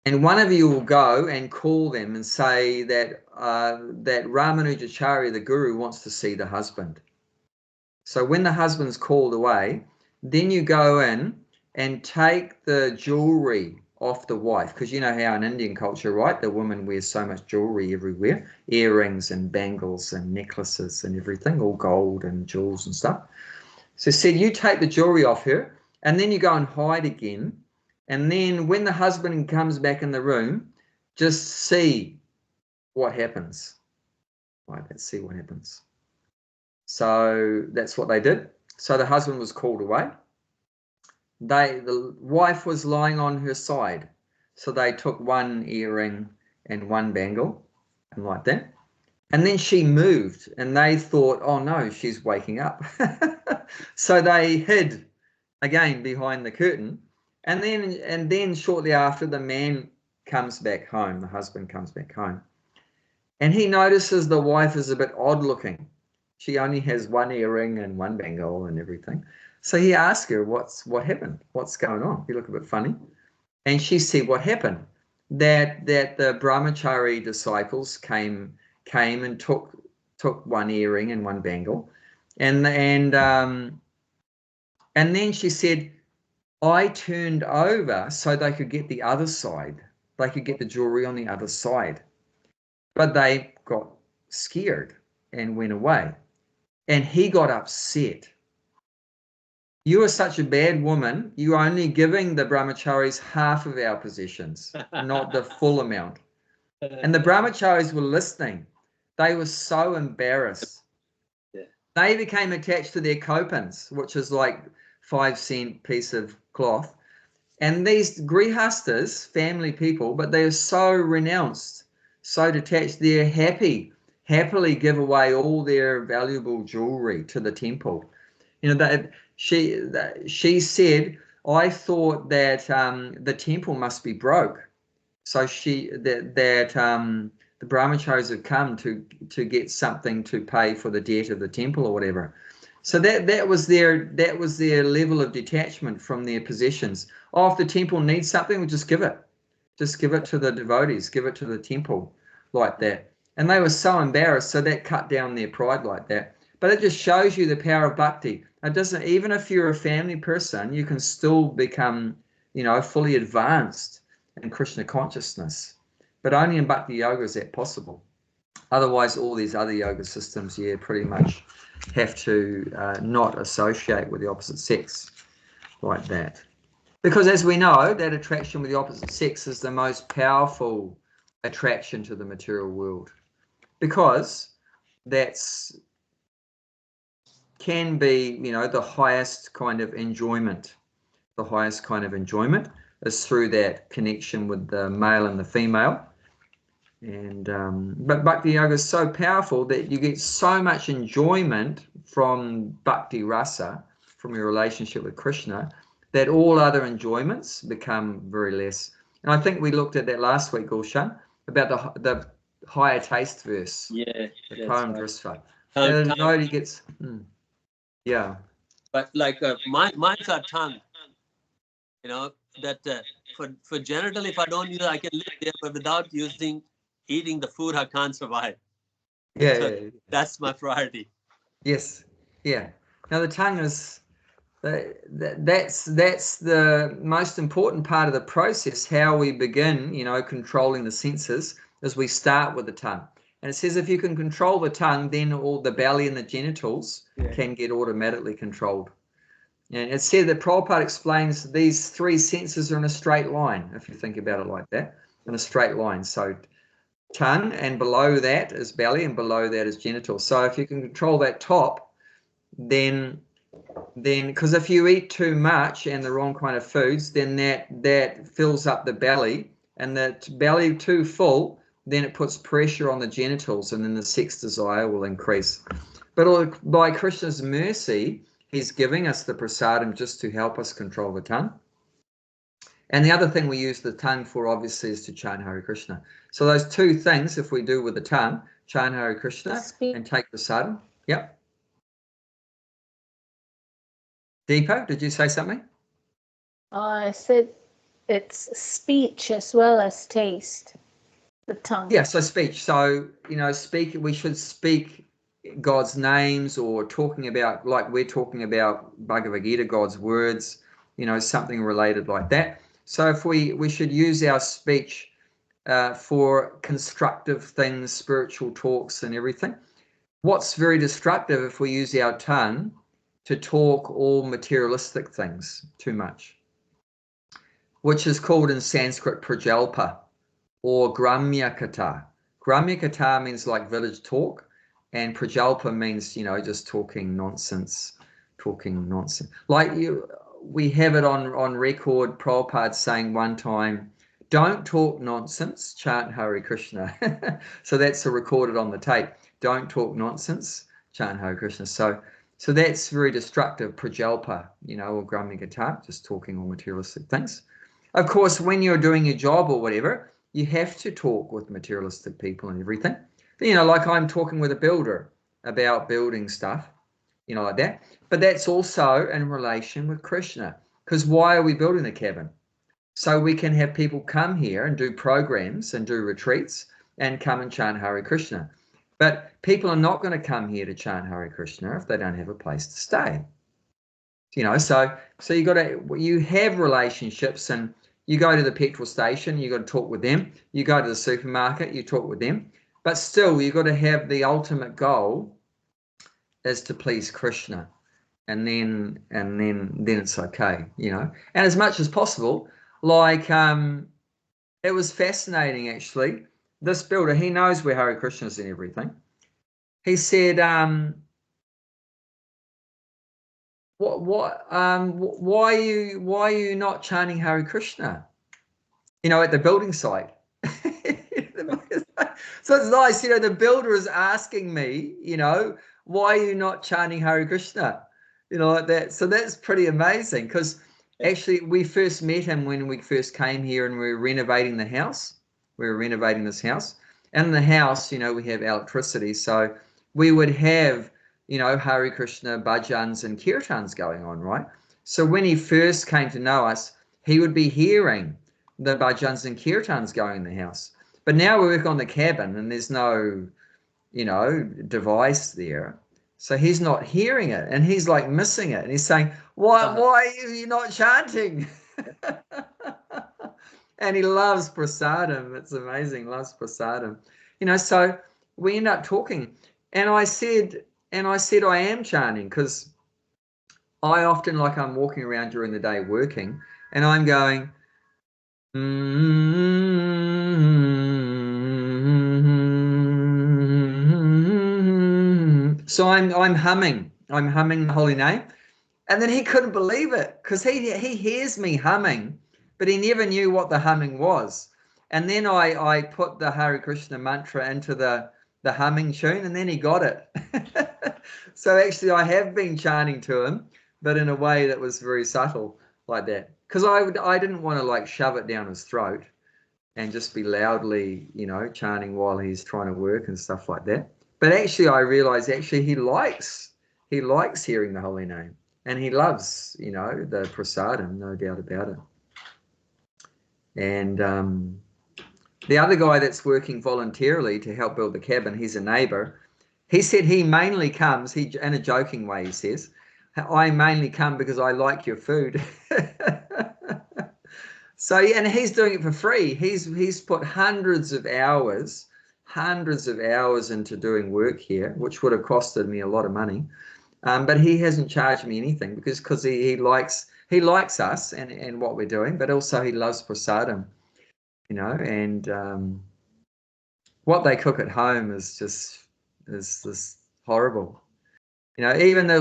one of you will go and call them and say that that Ramanujacharya, the guru, wants to see the husband. So when the husband's called away, then you go in and take the jewelry off the wife, because you know how in Indian culture, right, the woman wears so much jewelry everywhere, earrings and bangles and necklaces and everything, all gold and jewels and stuff. So said, you take the jewelry off her and then you go and hide again. And then when the husband comes back in the room, just see what happens. Right, let's see what happens. So that's what they did. So the husband was called away. The wife was lying on her side. So they took one earring and one bangle and like that. And then she moved and they thought, oh no, she's waking up. So they hid again behind the curtain. And then shortly after, the man comes back home, the husband comes back home. And he notices the wife is a bit odd looking. She only has one earring and one bangle and everything. So he asked her, what happened? What's going on? You look a bit funny. And she said what happened. That the brahmachari disciples came and took one earring and one bangle. And then she said, I turned over so they could get the other side. They could get the jewelry on the other side. But they got scared and went away. And he got upset. You are such a bad woman. You're only giving the brahmacharis half of our possessions, not the full amount. And the brahmacharis were listening. They were so embarrassed. Yeah. They became attached to their kopans, which is like 5-cent piece of cloth. And these grihastas, family people, but they're so renounced, so detached, they're happily give away all their valuable jewelry to the temple. You know, she said, I thought that the temple must be broke. So the brahmacharis have come to get something to pay for the debt of the temple or whatever. So that was their level of detachment from their possessions. Oh, if the temple needs something, we'll just give it. Just give it to the devotees, give it to the temple like that. And they were so embarrassed, so that cut down their pride like that. But it just shows you the power of bhakti. It doesn't, even if you're a family person, you can still become, you know, fully advanced in Krishna consciousness. But only in bhakti yoga is that possible. Otherwise, all these other yoga systems, yeah, pretty much have to not associate with the opposite sex like that. Because as we know, that attraction with the opposite sex is the most powerful attraction to the material world. Because that's can be, you know, the highest kind of enjoyment. The highest kind of enjoyment is through that connection with the male and the female. And but bhakti yoga is so powerful that you get so much enjoyment from bhakti rasa, from your relationship with Krishna, that all other enjoyments become very less. And I think we looked at that last week, Gulshan, about the higher taste verse. Yeah, the poem Drisva. Tongue. Gets yeah. But like mine's our tongue. You know that for genital, if I don't use, I can live there, but without eating the food, I can't survive. Yeah, So yeah. that's my priority. Yes, yeah. Now the tongue is that's the most important part of the process. How we begin, you know, controlling the senses, is we start with the tongue. And it says if you can control the tongue, then all the belly and the genitals can get automatically controlled. And it said that Prabhupada explains these three senses are in a straight line, if you think about it like that, in a straight line. So tongue, and below that is belly, and below that is genital. So if you can control that top, then then, because if you eat too much and the wrong kind of foods, then that fills up the belly, and the belly too full, then it puts pressure on the genitals, and then the sex desire will increase. But by Krishna's mercy, he's giving us the prasadam just to help us control the tongue. And the other thing we use the tongue for, obviously, is to chant Hare Krishna. So those two things, if we do with the tongue, chant Hare Krishna and take prasadam. Yep. Deepa, did you say something? I said it's speech as well as taste, the tongue. Yeah, so speech. So, we should speak God's names, or talking about, like we're talking about Bhagavad Gita, God's words, something related like that. So if we should use our speech for constructive things, spiritual talks and everything. What's very destructive if we use our tongue to talk all materialistic things too much, which is called in Sanskrit prajalpa or gramya katha. Gramya katha means like village talk, and prajalpa means, just talking nonsense. Like we have it on record, Prabhupada saying one time, don't talk nonsense, chant Hare Krishna. So that's recorded on the tape. Don't talk nonsense, chant Hare Krishna. So that's very destructive, prajalpa, or gramya katha, just talking all materialistic things. Of course, when you're doing your job or whatever, you have to talk with materialistic people and everything. Like I'm talking with a builder about building stuff, like that. But that's also in relation with Krishna. Because why are we building the cabin? So we can have people come here and do programs and do retreats and come and chant Hare Krishna. But people are not going to come here to chant Hare Krishna if they don't have a place to stay. So you have relationships, and you go to the petrol station, you got to talk with them. You go to the supermarket, you talk with them. But still, you got to have the ultimate goal is to please Krishna, and then it's okay, And as much as possible, like it was fascinating actually. This builder, he knows where Hare Krishna is and everything. He said, why are you not chanting Hare Krishna? At the building site. So it's nice, the builder is asking me, why are you not chanting Hare Krishna? Like that. So that's pretty amazing, because actually we first met him when we first came here and we were renovating the house. We were renovating this house. And in the house, we have electricity. So we would have, Hare Krishna bhajans and kirtans going on, right? So when he first came to know us, he would be hearing the bhajans and kirtans going in the house. But now we work on the cabin and there's no, device there. So he's not hearing it, and he's like missing it. And he's saying, why are you not chanting? And he loves prasadam. It's amazing. Loves prasadam. So we end up talking. And I said I am chanting, because I often, like, I'm walking around during the day working, and I'm going, so I'm humming the holy name. And then he couldn't believe it, because he hears me humming, but he never knew what the humming was. And then I put the Hare Krishna mantra into the humming tune, and then he got it. So actually I have been chanting to him, but in a way that was very subtle, like that. Because I didn't want to like shove it down his throat and just be loudly, chanting while he's trying to work and stuff like that. But actually I realized he likes hearing the holy name, and he loves, the prasadam, no doubt about it. And the other guy that's working voluntarily to help build the cabin, he's a neighbor. He said he mainly comes, in a joking way, he says, I mainly come because I like your food. So, and he's doing it for free. He's put hundreds of hours into doing work here, which would have costed me a lot of money. But he hasn't charged me anything, because he likes us and what we're doing, but also he loves prasadam, and what they cook at home is just horrible. You know, even the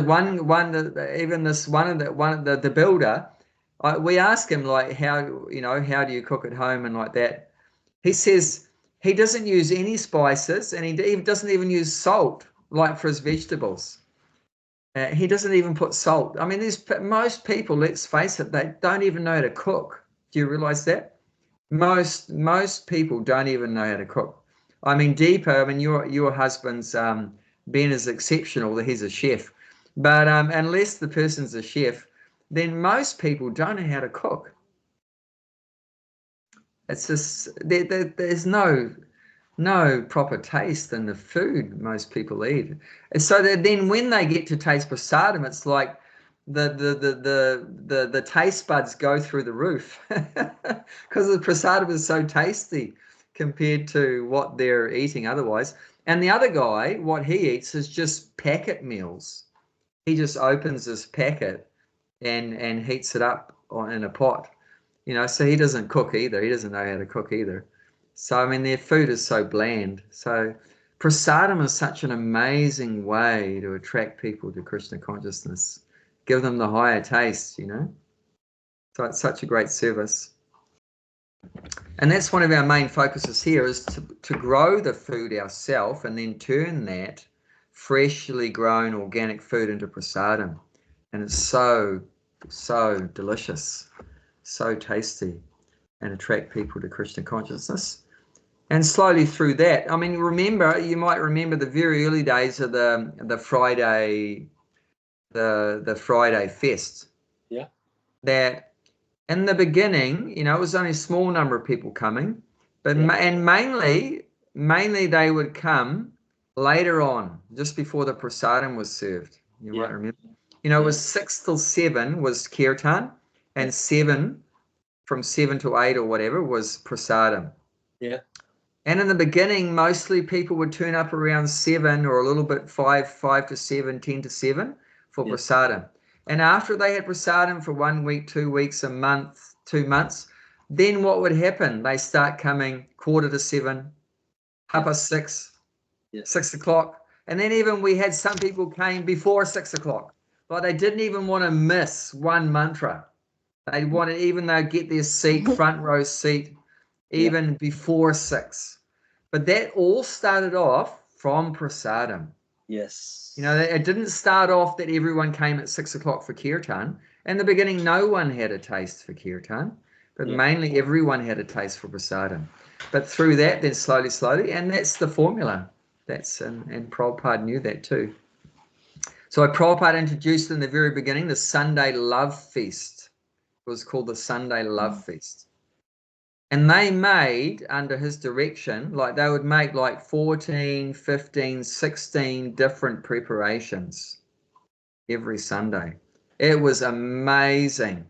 the builder, we ask him like, how, you know, how do you cook at home and like that. He says he doesn't use any spices, and he doesn't even use salt like for his vegetables. He doesn't even put salt. I mean, most people, let's face it, they don't even know how to cook. Do you realize that? Most people don't even know how to cook. I mean, Deepa, I mean, your husband's Ben is exceptional that he's a chef, but unless the person's a chef, then most people don't know how to cook. It's just there's no proper taste in the food most people eat, and so that then when they get to taste prasadam, it's like the taste buds go through the roof because the prasadam is so tasty compared to what they're eating otherwise. And the other guy, what he eats is just packet meals. He just opens his packet and heats it up in a pot, you know, so he doesn't cook either. He doesn't know how to cook either. So, I mean, their food is so bland. So prasadam is such an amazing way to attract people to Krishna consciousness, give them the higher taste, you know. So it's such a great service. And that's one of our main focuses here, is to grow the food ourselves and then turn that freshly grown organic food into prasadam. And it's so delicious, so tasty, and attract people to Krishna consciousness. And slowly through that, I mean, you might remember the very early days of the Friday, the Friday fest. Yeah. That in the beginning, you know, it was only a small number of people coming, but and mainly they would come later on, just before the prasadam was served. You might remember. You know, it was 6 till 7 was kirtan, and from 7 to 8 or whatever was prasadam. Yeah. And in the beginning, mostly people would turn up around 7 or a little bit 5 to 7, 10 to 7 for prasadam. And after they had prasadam for 1 week, 2 weeks, a month, 2 months, then what would happen? They start coming 6:15, 6:30, 6 o'clock. And then even we had some people came before 6 o'clock. But they didn't even want to miss one mantra. They wanted, even though get their seat, front row seat, even before 6. But that all started off from prasadam. Yes. You know, it didn't start off that everyone came at 6 o'clock for kirtan. In the beginning, no one had a taste for kirtan, but mainly everyone had a taste for prasadam. But through that, then slowly, and that's the formula. And Prabhupada knew that too. So Prabhupada introduced in the very beginning the Sunday Love Feast. It was called the Sunday Love Feast. And they made, under his direction, like they would make like 14, 15, 16 different preparations every Sunday. It was amazing.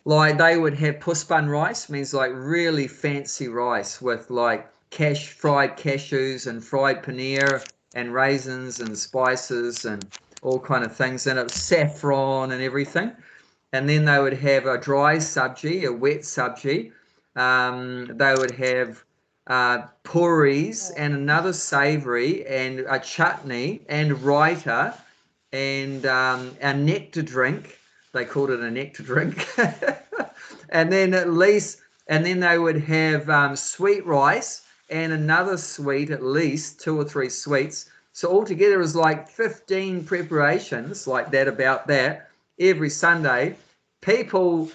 Like they would have puspan rice, means like really fancy rice with like fried cashews and fried paneer and raisins and spices and all kind of things in it, saffron and everything. And then they would have a dry sabji, a wet sabji. They would have puris and another savory and a chutney and raita and a nectar drink. They called it a nectar drink. And then they would have sweet rice and another sweet, at least 2 or 3 sweets. So altogether it was like 15 preparations like that, about that, every Sunday. People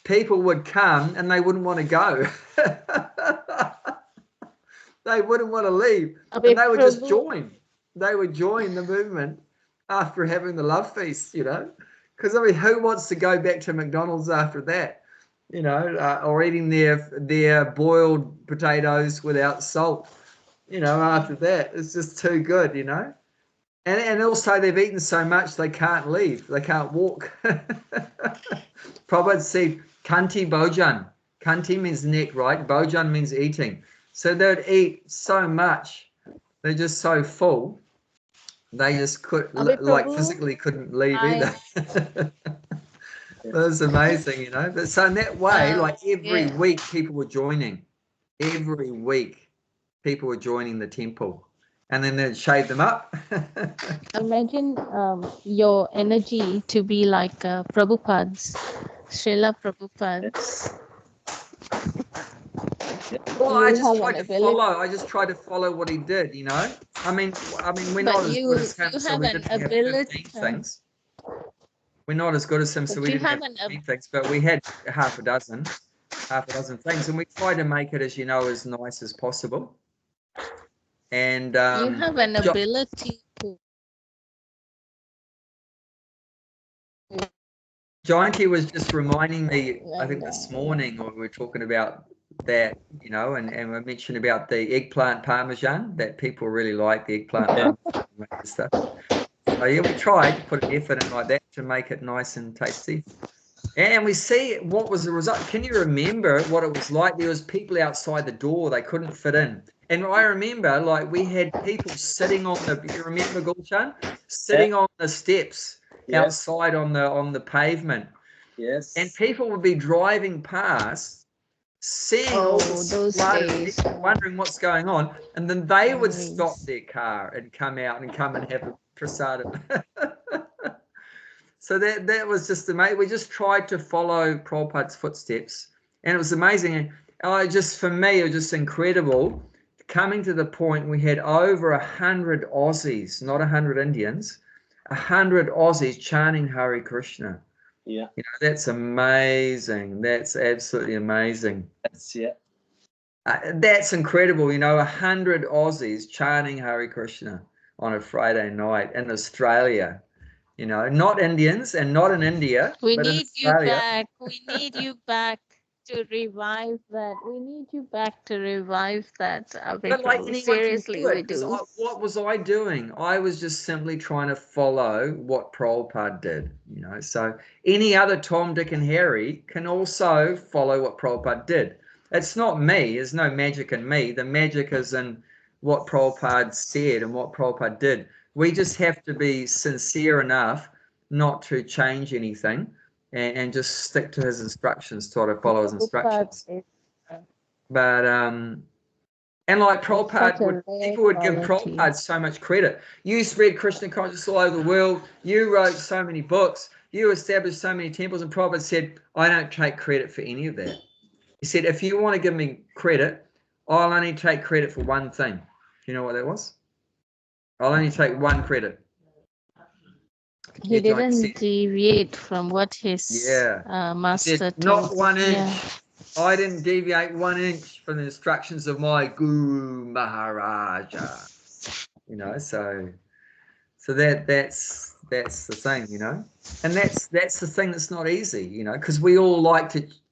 would come and they wouldn't want to go. They wouldn't want to leave. And they would just join. They would join the movement after having the love feast, you know. Because, I mean, who wants to go back to McDonald's after that, you know, or eating their boiled potatoes without salt, you know, after that? It's just too good, you know. And also they've eaten so much they can't leave. They can't walk. Prabhupada said, Kanti Bojan. Kanti means neck, right? Bojan means eating. So they'd eat so much. They're just so full. They just physically couldn't leave either. It was amazing, you know. But so in that way, like every week people were joining. Every week people were joining the temple. and then they'd shave them up. Imagine your energy to be like Prabhupada's, Srila Prabhupada's. Well, You I just have tried an to ability. follow. I just tried to follow what he did. You know, I mean, we're But not as good as him, you so have we an didn't have ability. 15 things. We're not as good as him, so But we you didn't have have an 15 things, but we had half a dozen things, and we tried to make it, as you know, as nice as possible. And you have an ability to. Jayanti was just reminding me, I think And, this morning, or we were talking about that, you know, and we mentioned about the eggplant parmesan, that people really like the eggplant parmesan and stuff. So yeah, we tried to put an effort in like that to make it nice and tasty. And we see what was the result. Can you remember what it was like? There was people outside the door, they couldn't fit in. And I remember, like, we had people sitting on the, you remember, Gulshan? Sitting on the steps outside on the pavement. Yes. And people would be driving past, seeing all this those flood of days, people, wondering what's going on, and then they would memories. stop their car and come out and come and have a prasadam. So that was just amazing. We just tried to follow Prabhupada's footsteps, and it was amazing. For me, it was just incredible. Coming to the point, we had over 100 Aussies, not 100 Indians, 100 Aussies chanting Hare Krishna. Yeah. You know, that's amazing. That's absolutely amazing. That's incredible. You know, 100 Aussies chanting Hare Krishna on a Friday night in Australia. You know, not Indians and not in India. We but in need you Australia. back. We need you back to revive that. We need you back to revive that. But like anyone Seriously, can do we it, 'cause do. what was I doing? I was just simply trying to follow what Prabhupada did. You know, so any other Tom, Dick, and Harry can also follow what Prabhupada did. It's not me. There's no magic in me. The magic is in what Prabhupada said and what Prabhupada did. We just have to be sincere enough not to change anything and just stick to his instructions, try to follow his instructions. But and like Prabhupada, people would give Prabhupada so much credit. You spread Krishna consciousness all over the world. You wrote so many books. You established so many temples. And Prabhupada said, I don't take credit for any of that. He said, if you want to give me credit, I'll only take credit for one thing. You know what that was? I'll only take one credit. He didn't deviate from what his master said, told. Not 1 inch. Yeah. I didn't deviate 1 inch from the instructions of my Guru Maharaja. You know, so that's the thing, you know, and that's the thing that's not easy, you know, because we all like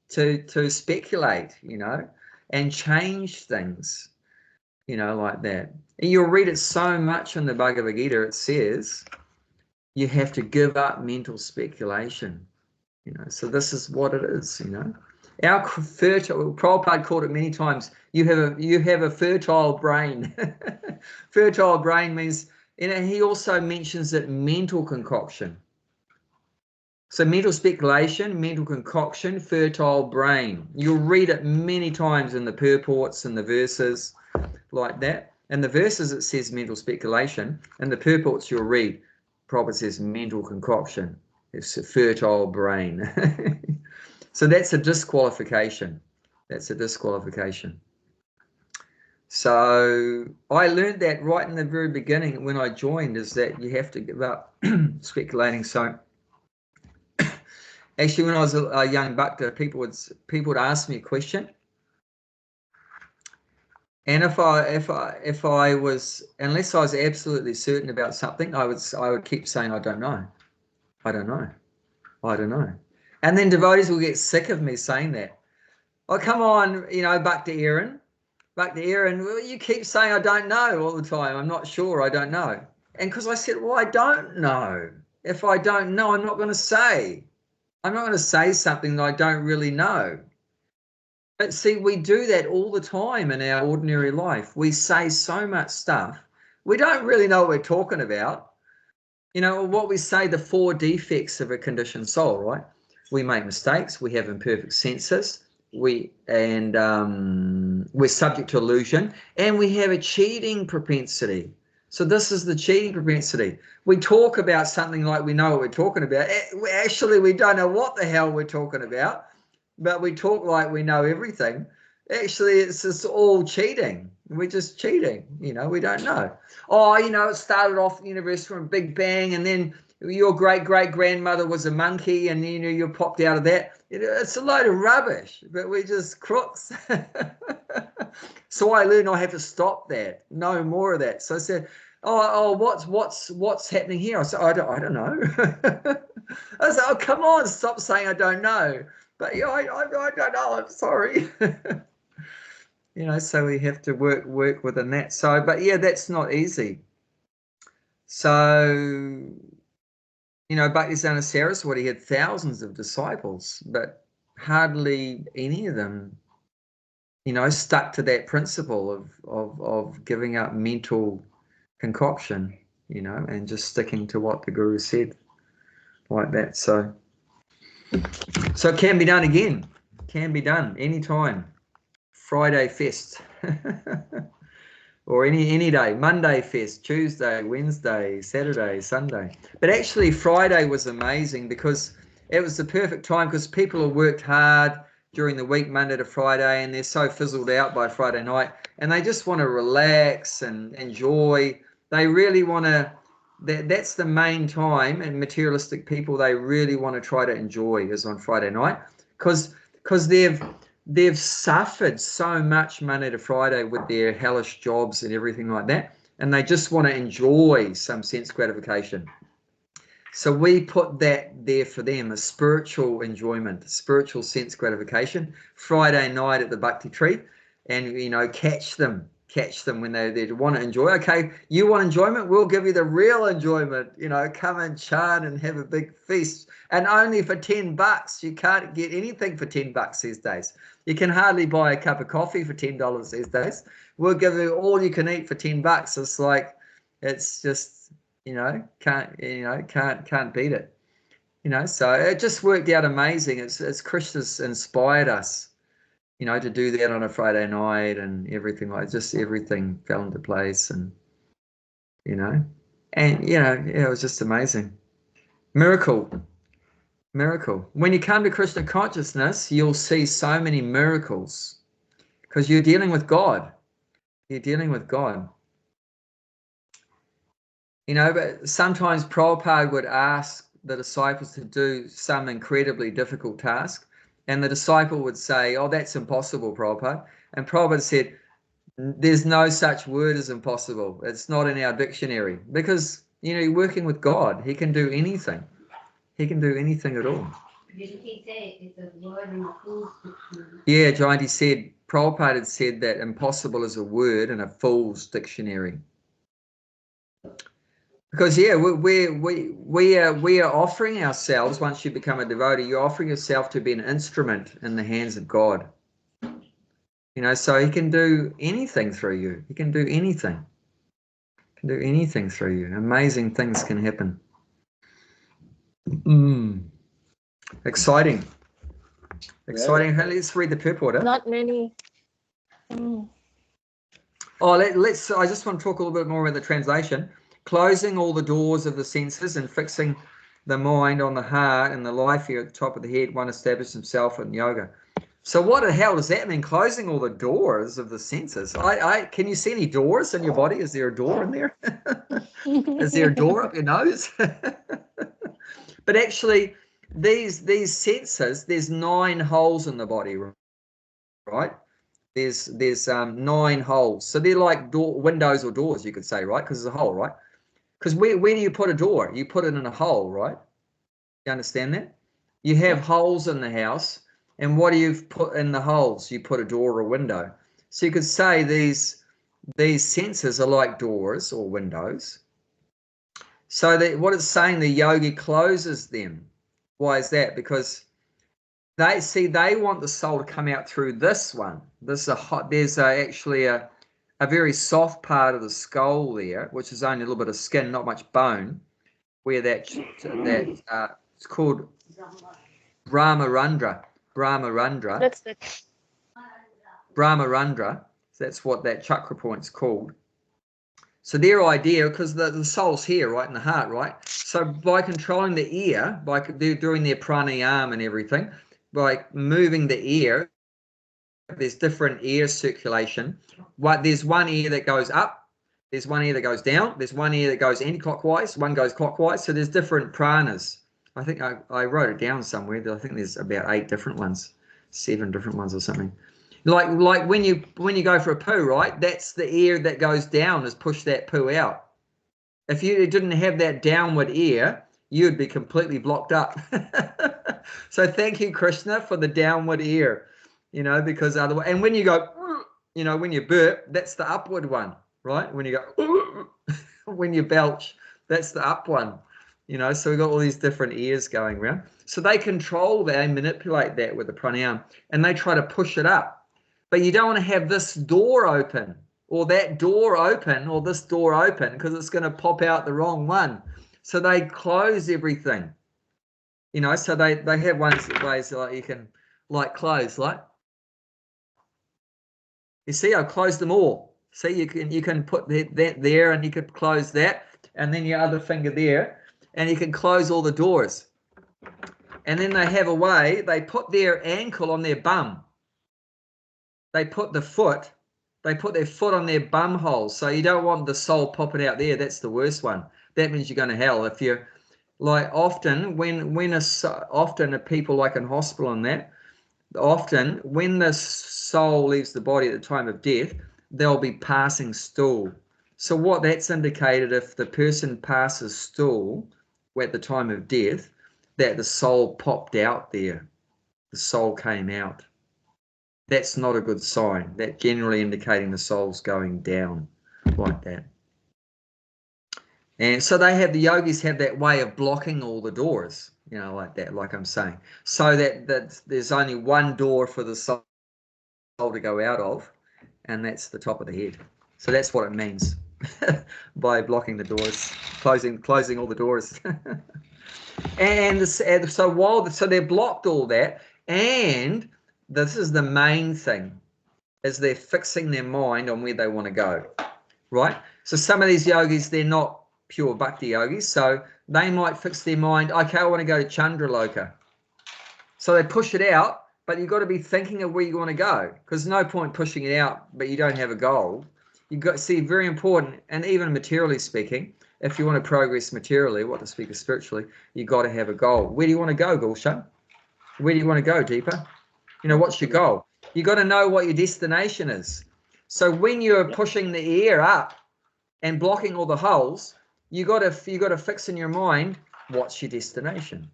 to speculate, you know, and change things, you know, like that. And you'll read it so much in the Bhagavad Gita. It says you have to give up mental speculation, you know. So this is what it is, you know. Our fertile, Prabhupada called it many times, you have a fertile brain. Fertile brain means, you know, he also mentions that mental concoction. So mental speculation, mental concoction, fertile brain. You'll read it many times in the purports and the verses like that. In the verses it says mental speculation. In the purports you'll read, Prabhupada says mental concoction. It's a fertile brain. So that's a disqualification. That's a disqualification. So I learned that right in the very beginning when I joined, is that you have to give up speculating. So actually, when I was a young bhakta, people would ask me a question, and if I was, unless I was absolutely certain about something, I would keep saying I don't know, I don't know, I don't know. And then devotees will get sick of me saying that. Oh, come on, you know, Bhakta Aaron, well, you keep saying I don't know all the time. I'm not sure, I don't know. And because I said, well, I don't know. If I don't know, I'm not going to say. I'm not going to say something that I don't really know. But see, we do that all the time in our ordinary life. We say so much stuff. We don't really know what we're talking about. You know, what we say, the 4 defects of a conditioned soul, right? We make mistakes. We have imperfect senses. We're subject to illusion, and we have a cheating propensity. So this is the cheating propensity. We talk about something like we know what we're talking about. Actually, we don't know what the hell we're talking about, but we talk like we know everything. Actually, it's just all cheating. We're just cheating. You know, we don't know. Oh, you know, it started off the universe from Big Bang, and then your great-great-grandmother was a monkey, and you know, you popped out of that. It's a load of rubbish, but we're just crooks. So I learned I have to stop that. No more of that. So I said, oh, what's happening here? I said, I don't know. I said, oh, come on, stop saying I don't know. But yeah, I don't know. I'm sorry. You know, so we have to work within that. So, but yeah, that's not easy. So, you know, Bhaktisiddhanta Saraswati had thousands of disciples, but hardly any of them, you know, stuck to that principle of giving up mental concoction, you know, and just sticking to what the Guru said, like that. So it can be done again. Can be done anytime. Friday fest. Or any day, Monday fest, Tuesday, Wednesday, Saturday, Sunday. But actually Friday was amazing because it was the perfect time, because people have worked hard during the week, Monday to Friday, and they're so fizzled out by Friday night, and they just want to relax and enjoy. They really want to, that's the main time, and materialistic people, they really want to try to enjoy is on Friday night, because they've suffered so much Monday to Friday with their hellish jobs and everything like that, and they just want to enjoy some sense gratification. So we put that there for them, a spiritual enjoyment, spiritual sense gratification, Friday night at the Bhakti Tree, and, you know, catch them when they want to enjoy. Okay, you want enjoyment? We'll give you the real enjoyment. You know, come and chant and have a big feast, and only for $10. You can't get anything for $10 these days. You can hardly buy a cup of coffee for $10 these days. We'll give you all you can eat for $10. It's like, it's just, you know, can't beat it. You know, so it just worked out amazing. It's Krishna's inspired us, you know, to do that on a Friday night, and everything, like, just everything fell into place, and, you know, and, you know, yeah, it was just amazing. Miracle. When you come to Krishna consciousness, you'll see so many miracles, because you're dealing with God. You're dealing with God. You know, but sometimes Prabhupada would ask the disciples to do some incredibly difficult task, and the disciple would say, oh, that's impossible, Prabhupada. And Prabhupada said, there's no such word as impossible. It's not in our dictionary, because, you know, you're working with God. He can do anything. He can do anything at all. Didn't he say it's a word in a fool's dictionary? Yeah, Jayanti said, Prabhupada had said that impossible is a word in a fool's dictionary. Because, yeah, we are offering ourselves. Once you become a devotee, you're offering yourself to be an instrument in the hands of God. You know, so he can do anything through you. He can do anything. He can do anything through you. Amazing things can happen. Exciting. Exciting. Hey, let's read the purport. Not many. Oh, let's. I just want to talk a little bit more about the translation. Closing all the doors of the senses and fixing the mind on the heart and the life here at the top of the head, one establishes himself in yoga. So what the hell does that mean? Closing all the doors of the senses. Can you see any doors in your body? Is there a door in there? Is there a door up your nose? But actually, these senses, there's 9 holes in the body, right? There's 9 holes. So they're like windows or doors, you could say, right? Because there's a hole, right? Because where do you put a door? You put it in a hole, right? You understand that? You have holes in the house, and what do you put in the holes? You put a door or a window. So you could say these senses are like doors or windows. So that what it's saying, the yogi closes them. Why is that? Because they want the soul to come out through this one. There's actually a very soft part of the skull there, which is only a little bit of skin, not much bone, where it's called Brahmarandra. That's the Brahmarandra. That's what that chakra point's called. So their idea, because the soul's here, right, in the heart, right? So by controlling the ear, by doing their pranayama and everything, by moving the ear, there's different ear circulation. There's one ear that goes up, there's one ear that goes down, there's one ear that goes anti-clockwise, one goes clockwise. So there's different pranas. I think I wrote it down somewhere. I think there's about 8 different ones, 7 different ones or something. Like when you go for a poo, right? That's the ear that goes down, is push that poo out. If you didn't have that downward ear, you'd be completely blocked up. So thank you, Krishna, for the downward ear, you know, because otherwise, and when you go, you know, when you burp, that's the upward one, right? When you go, when you belch, that's the up one, you know. So we've got all these different ears going around. So they control that and manipulate that with the pranayama, and they try to push it up. But you don't want to have this door open or that door open or this door open, because it's going to pop out the wrong one. So they close everything, you know. So they have ways like you can like close, like, you see, I've closed them all. See, you can put that there, and you could close that, and then your other finger there, and you can close all the doors. And then they have a way, they put their ankle on their bum. They put their foot on their bum hole. So you don't want the soul popping out there. That's the worst one. That means you're going to hell. If you're like, often often people like in hospital and that, often when the soul leaves the body at the time of death, they'll be passing stool. So what that's indicated, if the person passes stool at the time of death, that the soul popped out there. The soul came out. That's not a good sign. That generally indicating the soul's going down like that. And so the yogis have that way of blocking all the doors, you know, like that, like I'm saying, so that there's only one door for the soul to go out of, and that's the top of the head. So that's what it means by blocking the doors, closing all the doors. So they're blocked all that, and this is the main thing, is they're fixing their mind on where they want to go, right? So some of these yogis, they're not pure bhakti yogis, so they might fix their mind, okay, I want to go to Chandraloka. So they push it out, but you've got to be thinking of where you want to go, because no point pushing it out, but you don't have a goal. You've got to see, very important, and even materially speaking, if you want to progress materially, what to speak of spiritually, you've got to have a goal. Where do you want to go, Gulshan? Where do you want to go, Deepa? You know, what's your goal? You got to know what your destination is. So when you're pushing the ear up and blocking all the holes, you got to fix in your mind, what's your destination?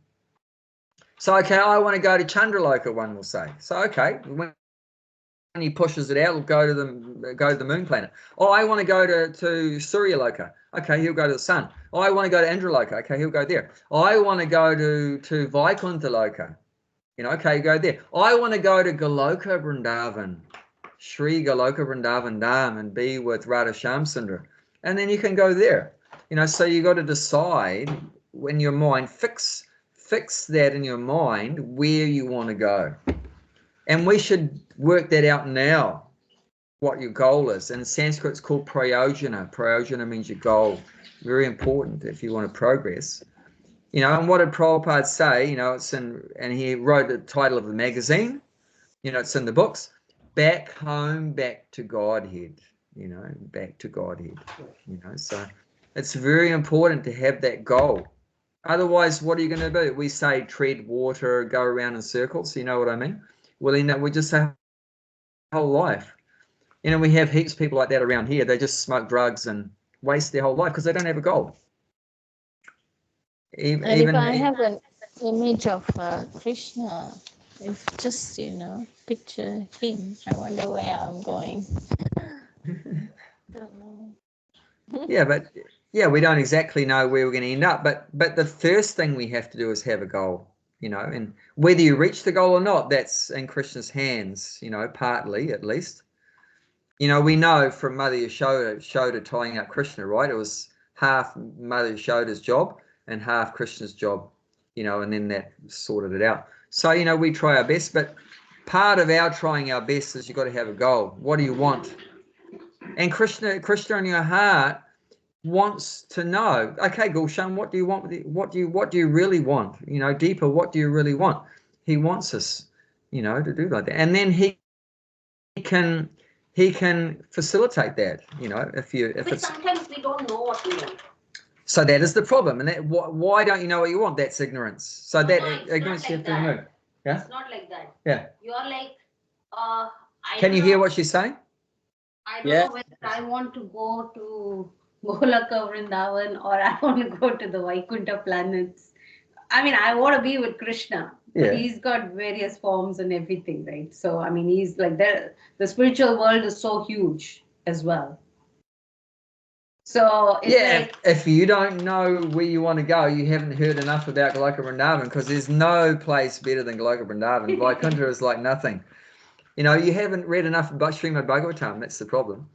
So okay, I want to go to Chandraloka, one will say. So okay, when he pushes it out, he'll go to the moon planet. Oh, I want to go to Suryaloka. Okay, he'll go to the sun. Oh, I want to go to Indraloka. Okay, he'll go there. Oh, I want to go to Vaikuntha-loka. You know, okay, go there. I want to go to Goloka Vrindavan, Sri Goloka Vrindavan Dham, and be with Radha Shamsundar. And then you can go there. You know, so you got to decide when your mind, fix that in your mind where you want to go. And we should work that out now, what your goal is. And in Sanskrit, it's called prayojana. Prayojana means your goal. Very important if you want to progress. You know, and what did Prabhupada say? You know, it's in, and he wrote the title of the magazine. You know, it's in the books. Back home, back to Godhead. You know, back to Godhead. You know, so it's very important to have that goal. Otherwise, what are you going to do? We say tread water, go around in circles. You know what I mean? Well, you know, we just say whole life. You know, we have heaps of people like that around here. They just smoke drugs and waste their whole life because they don't have a goal. And if I have an image of Krishna, if just, you know, picture him, I wonder where I'm going. Don't know. Yeah, we don't exactly know where we're going to end up. But the first thing we have to do is have a goal, you know, and whether you reach the goal or not, that's in Krishna's hands, you know, partly at least. You know, we know from Mother Yashoda tying up Krishna, right? It was half Mother Yashoda's job and half Krishna's job, you know, and then that sorted it out. So, you know, we try our best, but part of our trying our best is you've got to have a goal. What do you want? And Krishna in your heart, wants to know, okay, Gulshan, what do you want? What do you really want? You know, deeper, what do you really want? He wants us, you know, to do like that. And then he can facilitate that, you know, if But it's sometimes we don't know what we want. so that is the problem. And that why don't you know what you want? That's ignorance. So No, that no, it's ignorance not you like have to remove. that. Yeah. It's not like that. Yeah. You're like, I Can don't you hear know- what she's saying? I don't Yeah. know whether I want to go to Golaka Vrindavan or I want to go to the Vaikuntha planets. I mean, I want to be with Krishna, but Yeah. he's got various forms and everything, right? So, I mean, he's like the spiritual world is so huge as well. So, it's Yeah, like, if you don't know where you want to go, you haven't heard enough about Goloka Vrindavan, because there's no place better than Goloka Vrindavan. Vaikuntha is like nothing. You know, you haven't read enough about Srimad Bhagavatam. That's the problem.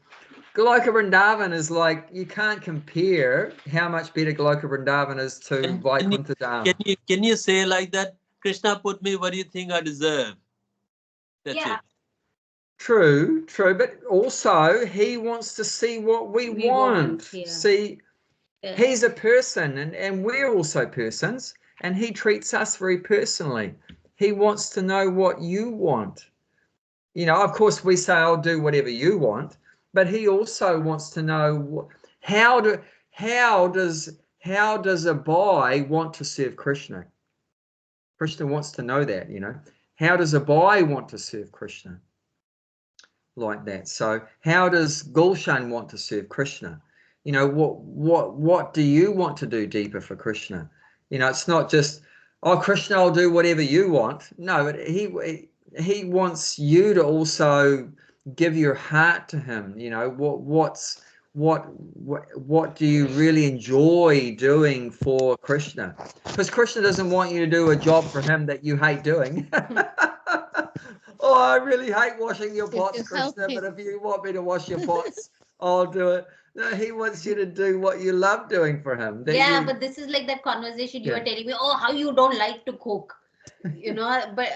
Goloka Vrindavan is like, you can't compare how much better Goloka Vrindavan is to Vaikuntha Dham. Can you say like that? Krishna put me where you think I deserve. That's yeah, it. True, but also he wants to see what we want. yeah. See, Yeah. he's a person, and we're also persons, and he treats us very personally. He wants to know what you want. You know, of course, we say, I'll do whatever you want, but he also wants to know how does a boy want to serve Krishna? Krishna wants to know that, you know. How does a boy want to serve Krishna? Like that. So how does Gulshan want to serve Krishna? You know, what do you want to do deeper for Krishna? You know, it's not just, oh, Krishna, I'll do whatever you want. No, but he wants you to also give your heart to him. You know, what do you really enjoy doing for Krishna? Because Krishna doesn't want you to do a job for him that you hate doing. Oh, I really hate washing your pots, Krishna, but if you want me to wash your pots, I'll do it. No, he wants you to do what you love doing for him. Yeah, but this is like that conversation you were telling me, oh, how you don't like to cook. You know, but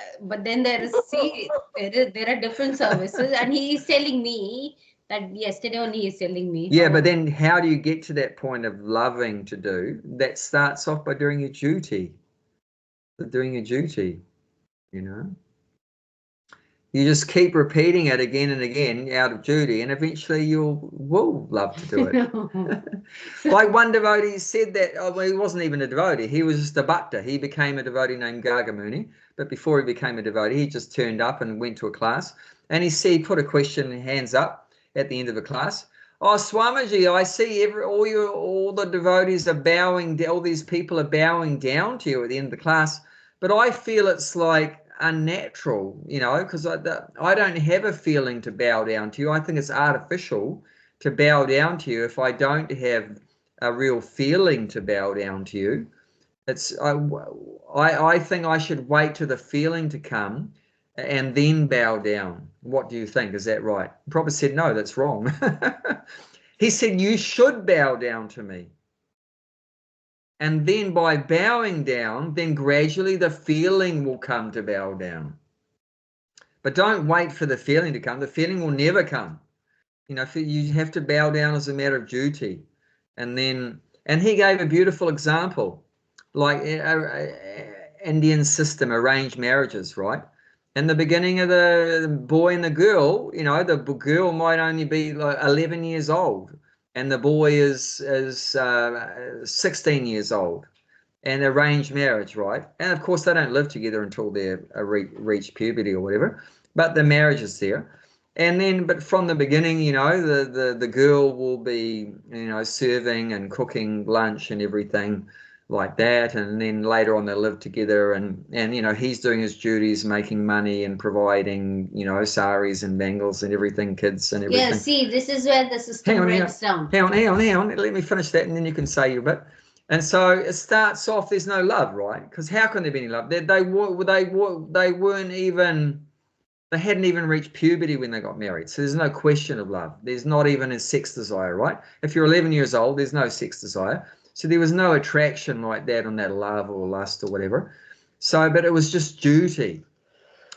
then there are different services, and he is telling me that yesterday only he is telling me. Yeah, but then how do you get to that point of loving to do? That starts off by doing your duty. Doing your duty, you know. You just keep repeating it again and again out of duty, and eventually you will love to do it. Like one devotee said that, well, he wasn't even a devotee. He was just a bhakta. He became a devotee named Gargamuni, but before he became a devotee, he just turned up and went to a class. And he put a question, hands up at the end of a class. Oh, Swamiji, I see all the devotees are bowing, all these people are bowing down to you at the end of the class, but I feel it's like unnatural, you know, because I don't have a feeling to bow down to you. I think it's artificial to bow down to you if I don't have a real feeling to bow down to you. I think I should wait till the feeling to come and then bow down. What do you think? Is that right? Prabhupada said, no, that's wrong. He said, you should bow down to me. And then by bowing down, then gradually the feeling will come to bow down. But don't wait for the feeling to come. The feeling will never come. You know, you have to bow down as a matter of duty. And he gave a beautiful example, like Indian system, arranged marriages, right? In the beginning of the boy and the girl, you know, the girl might only be like 11 years old, and the boy is 16 years old, and arranged marriage, right? And of course, they don't live together until they reach puberty or whatever, but the marriage is there. And then, but from the beginning, you know, the girl will be, you know, serving and cooking lunch and everything like that. And then later on they live together, and you know, he's doing his duties, making money and providing, you know, saris and bangles and everything, kids and everything. Yeah, see, this is where the system breaks down. Hang on. Let me finish that, and then you can say your bit. And so it starts off, there's no love, right? Because how can there be any love? They weren't even... They hadn't even reached puberty when they got married. So there's no question of love. There's not even a sex desire, right? If you're 11 years old, there's no sex desire. So there was no attraction like that, on that love or lust or whatever. So, but it was just duty.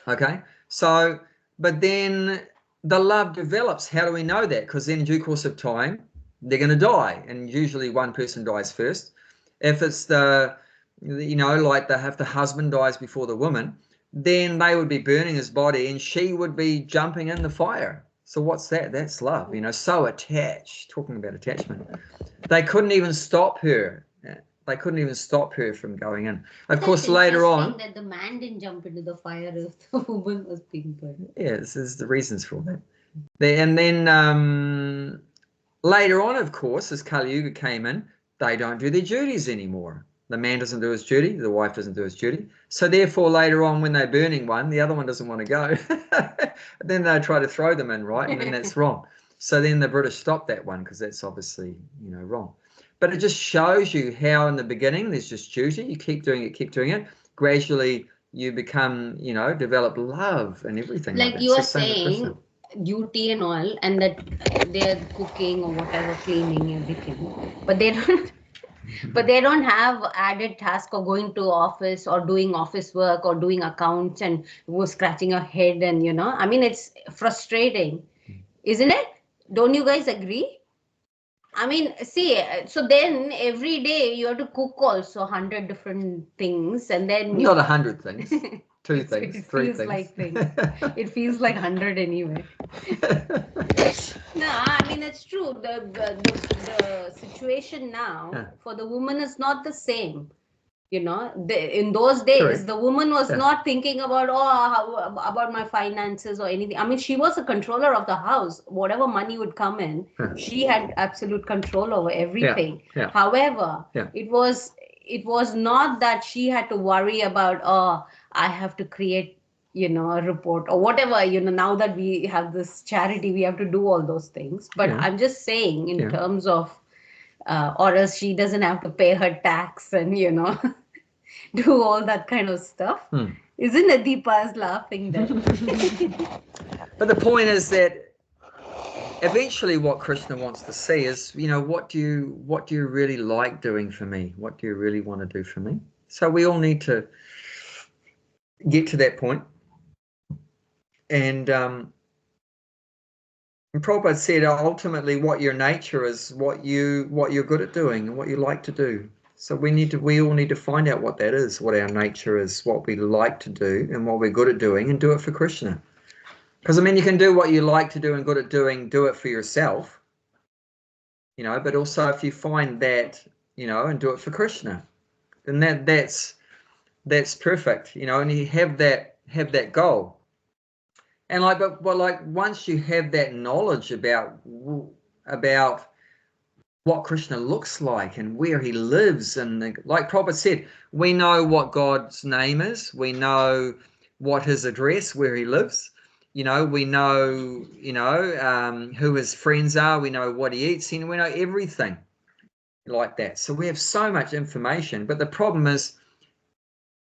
Okay. So, but then the love develops. How do we know that? Because then in due course of time, they're going to die, and usually one person dies first. If it's the, you know, like if the husband dies before the woman, then they would be burning his body and she would be jumping in the fire. So what's that? That's love, you know, so attached. Talking about attachment. They couldn't even stop her. They couldn't even stop her from going in. Of course, later on, that the man didn't jump into the fire if the woman was being burned. Yeah, there's the reasons for that. And then later on, of course, as Kali Yuga came in, they don't do their duties anymore. The man doesn't do his duty, the wife doesn't do his duty. So therefore, later on, when they're burning one, the other one doesn't want to go. Then they try to throw them in, right? And then that's wrong. So then the British stopped that one because that's obviously, you know, wrong. But it just shows you how in the beginning there's just duty. You keep doing it. Gradually, you become, you know, develop love and everything. Like you are saying, duty and all, and that they're cooking or whatever, cleaning, everything. But they don't. But they don't have added task of going to office or doing office work or doing accounts and scratching your head, and you know, I mean, it's frustrating, isn't it? Don't you guys agree? I mean, see, so then every day you have to cook also 100 different things, and then not 100 things, 2 things, it 3 feels things. like things. It feels like 100 anyway. No, I mean, it's true. The situation now for the woman is not the same. You know, in those days, Correct. the woman was not thinking about, about my finances or anything. I mean, she was a controller of the house. Whatever money would come in, she had absolute control over everything. However, it was not that she had to worry about, I have to create, you know, a report or whatever. You know, now that we have this charity, we have to do all those things. But I'm just saying in terms of, or else she doesn't have to pay her tax and, you know, do all that kind of stuff. Isn't it? Deepa's laughing there. But the point is that eventually what Krishna wants to see is, you know, what do you really like doing for me? What do you really want to do for me? So we all need to get to that point. And Prabhupada said ultimately what your nature is, what you're good at doing and what you like to do. So we all need to find out what that is, what our nature is, what we like to do and what we're good at doing, and do it for Krishna. Because I mean, you can do what you like to do and good at doing, do it for yourself, you know, but also if you find that, you know, and do it for Krishna, then that's perfect, you know, and you have that goal. And like, but like once you have that knowledge about what Krishna looks like and where he lives, and like Prabhupada said, we know what God's name is, we know what his address, where he lives, you know, we know, you know, who his friends are, we know what he eats, and we know everything like that. So we have so much information, but the problem is,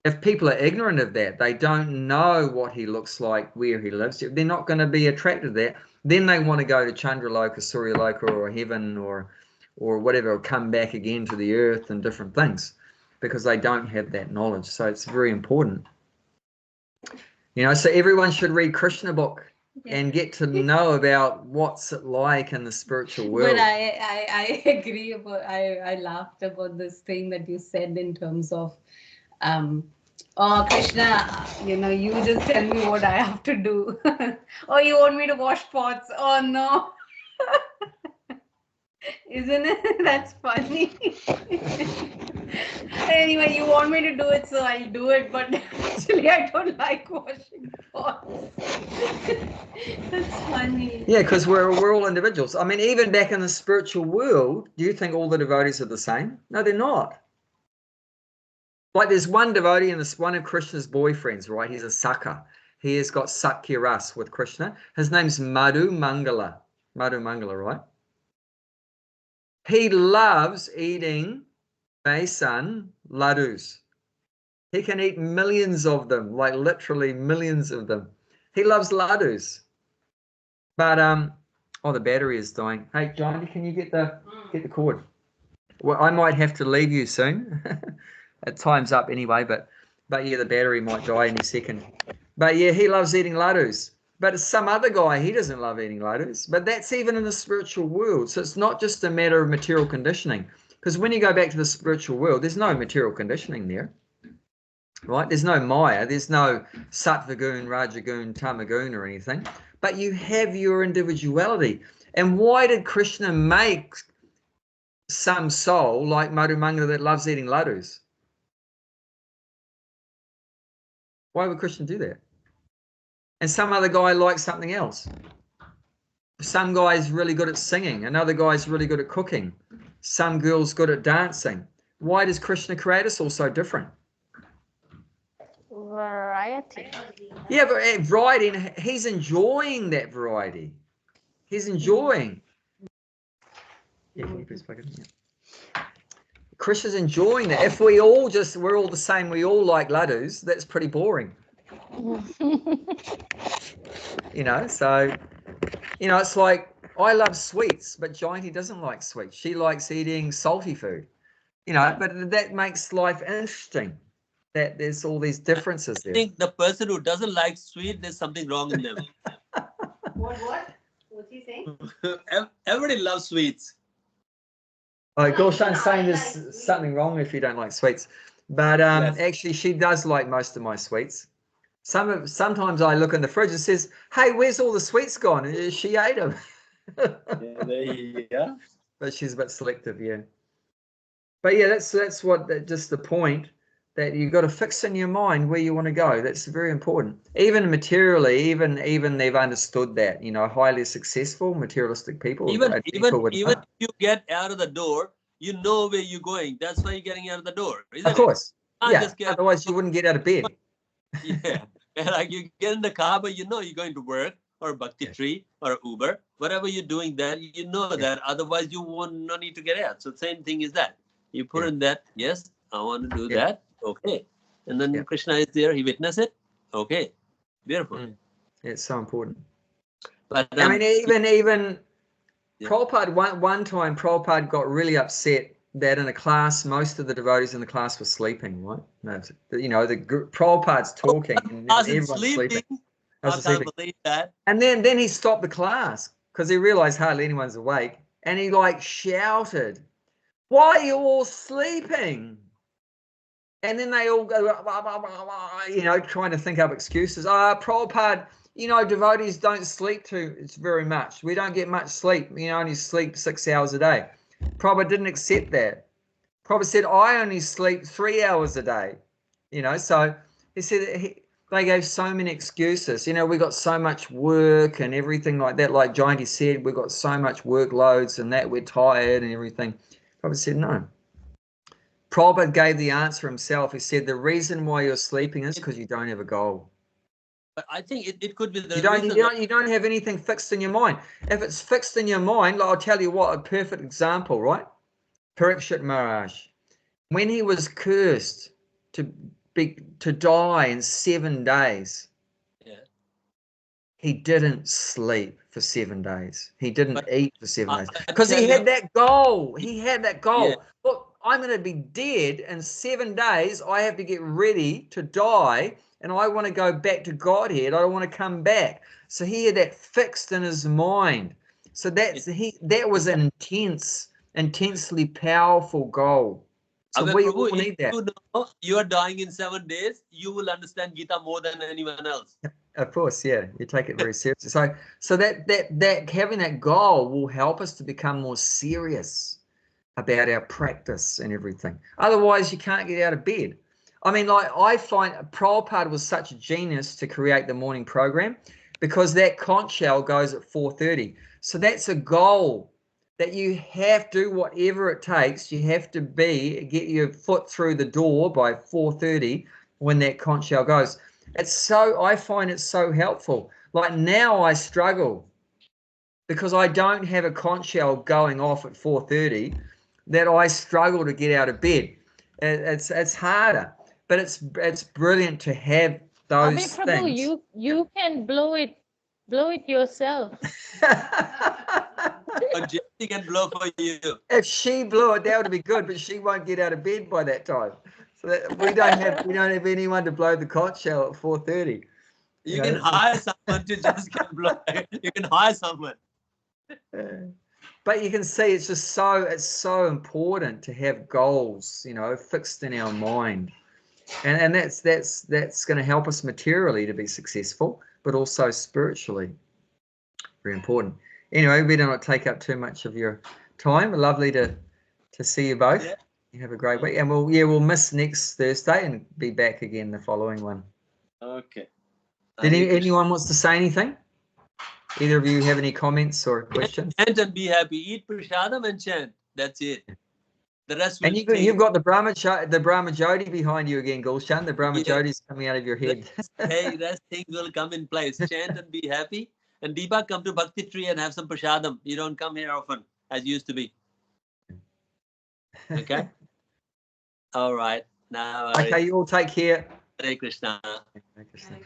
if people are ignorant of that, they don't know what he looks like, where he lives, they're not going to be attracted to that. Then they want to go to Chandraloka, Suryaloka, or heaven, or whatever, or come back again to the earth and different things, because they don't have that knowledge. So it's very important. You know, so everyone should read Krishna book and get to know about what's it like in the spiritual world. But I agree about, I laughed about this thing that you said in terms of, oh, Krishna, you know, you just tell me what I have to do. Oh, you want me to wash pots? Oh, no. Isn't it? That's funny. Anyway, you want me to do it, so I'll do it. But actually, I don't like washing pots. That's funny. Yeah, because we're all individuals. I mean, even back in the spiritual world, do you think all the devotees are the same? No, they're not. Like there's one devotee, and this one of Krishna's boyfriends, right? He's a Sakha. He has got Sakya Ras with Krishna. His name's Madhu Mangala. Madhu Mangala, right? He loves eating besan laddus. He can eat millions of them, like literally millions of them. He loves laddus. But oh, the battery is dying. Hey, John, can you get the cord? Well, I might have to leave you soon. Time's up anyway, but yeah, the battery might die any second. But yeah, he loves eating laddus. But some other guy, he doesn't love eating laddus. But that's even in the spiritual world. So it's not just a matter of material conditioning. Because when you go back to the spiritual world, there's no material conditioning there. Right? There's no Maya. There's no Sattvagun, Rajagun, Tamagun or anything. But you have your individuality. And why did Krishna make some soul like Madhumangala that loves eating laddus? Why would Krishna do that? And some other guy likes something else. Some guy's really good at singing. Another guy's really good at cooking. Some girl's good at dancing. Why does Krishna create us all so different? Variety. Yeah, but variety, and he's enjoying that variety. He's enjoying. Yeah, can you please plug it in? Yeah. Krishna's enjoying that. If we're all the same, we all like laddus, that's pretty boring. You know, so, you know, it's like, I love sweets, but Jayanti doesn't like sweets. She likes eating salty food, you know, but that makes life interesting, that there's all these differences there. I think the person who doesn't like sweet, there's something wrong in them. What? What's he saying? Everybody loves sweets. Oh, Gulshan's saying there's something wrong if you don't like sweets. But Yes. actually, she does like most of my sweets. Sometimes I look in the fridge and says, "Hey, where's all the sweets gone?" And she ate them. Yeah. But she's a bit selective, yeah. But yeah, that's what just the point, that you've got to fix in your mind where you want to go. That's very important. Even materially, even they've understood that. You know, highly successful materialistic people. Even would if you get out of the door, you know where you're going. That's why you're getting out of the door. Isn't of course. it? Yeah. Just get Otherwise, you wouldn't get out of bed. Yeah. And like you get in the car, but you know you're going to work or Bhakti Tree or Uber. Whatever you're doing there, you know that. Otherwise, you won't no need to get out. So same thing is that. You put in that, yes, I want to do that. Okay. And then Krishna is there, he witnessed it. Okay. Beautiful. Yeah, it's so important. But I mean, even Prabhupada, one time Prabhupada got really upset that in a class, most of the devotees in the class were sleeping, right? No, you know, the Prabhupada's talking and everyone's sleeping. I can't believe that. And then he stopped the class because he realized hardly anyone's awake. And he like shouted, "Why are you all sleeping?" And then they all go, you know, trying to think up excuses. Prabhupada, you know, devotees don't sleep it's very much. We don't get much sleep. You know, only sleep 6 hours a day. Prabhupada didn't accept that. Prabhupada said, I only sleep 3 hours a day. You know, so he said they gave so many excuses. You know, we got so much work and everything like that. Like Jayanti said, we got so much workloads and that we're tired and everything. Prabhupada said, no. Prabhupada gave the answer himself. He said, the reason why you're sleeping is because you don't have a goal. But I think it could be the you don't have anything fixed in your mind. If it's fixed in your mind, I'll tell you what, a perfect example, right? Parikshit Maharaj, when he was cursed to die in 7 days, he didn't sleep for 7 days. He didn't eat for 7 days because he had that goal. He had that goal. Yeah. Look, I'm going to be dead in 7 days. I have to get ready to die, and I want to go back to Godhead. I don't want to come back. So he had that fixed in his mind. So that was an intensely powerful goal. So we all need that. You are dying in 7 days, you will understand Gita more than anyone else. Of course, yeah. You take it very seriously. So that having that goal will help us to become more serious about our practice and everything. Otherwise, you can't get out of bed. I mean, like, I find Prabhupada was such a genius to create the morning program because that conch shell goes at 4:30. So that's a goal that you have to do whatever it takes. You have to get your foot through the door by 4:30 when that conch shell goes. I find it so helpful. Like now I struggle because I don't have a conch shell going off at 4:30 that I struggle to get out of bed. It's harder, but it's brilliant to have those things. You can blow it yourself. Jyoti can blow for you. If she blew it, that would be good, but she won't get out of bed by that time. So we don't have anyone to blow the conch shell at 4:30. You can hire someone to just employ. You can hire someone. But you can see it's so important to have goals, you know, fixed in our mind. And that's going to help us materially to be successful, but also spiritually. Very important. Anyway, we don't take up too much of your time. Lovely to see you both. Yeah. You have a great week. And we'll miss next Thursday and be back again the following one. Okay. Did anyone wants to say anything? Either of you have any comments or questions? Chant and be happy. Eat prasadam and chant. That's it. The rest will And you've got the Brahma Jyoti behind you again, Gulshan. The Brahma Jyoti's coming out of your head. Hey, rest things will come in place. Chant and be happy. And Deepak, come to Bhakti Tree and have some prasadam. You don't come here often, as you used to be. Okay? All right. Now, Okay, you all take care. Hare Krishna. Hare Krishna.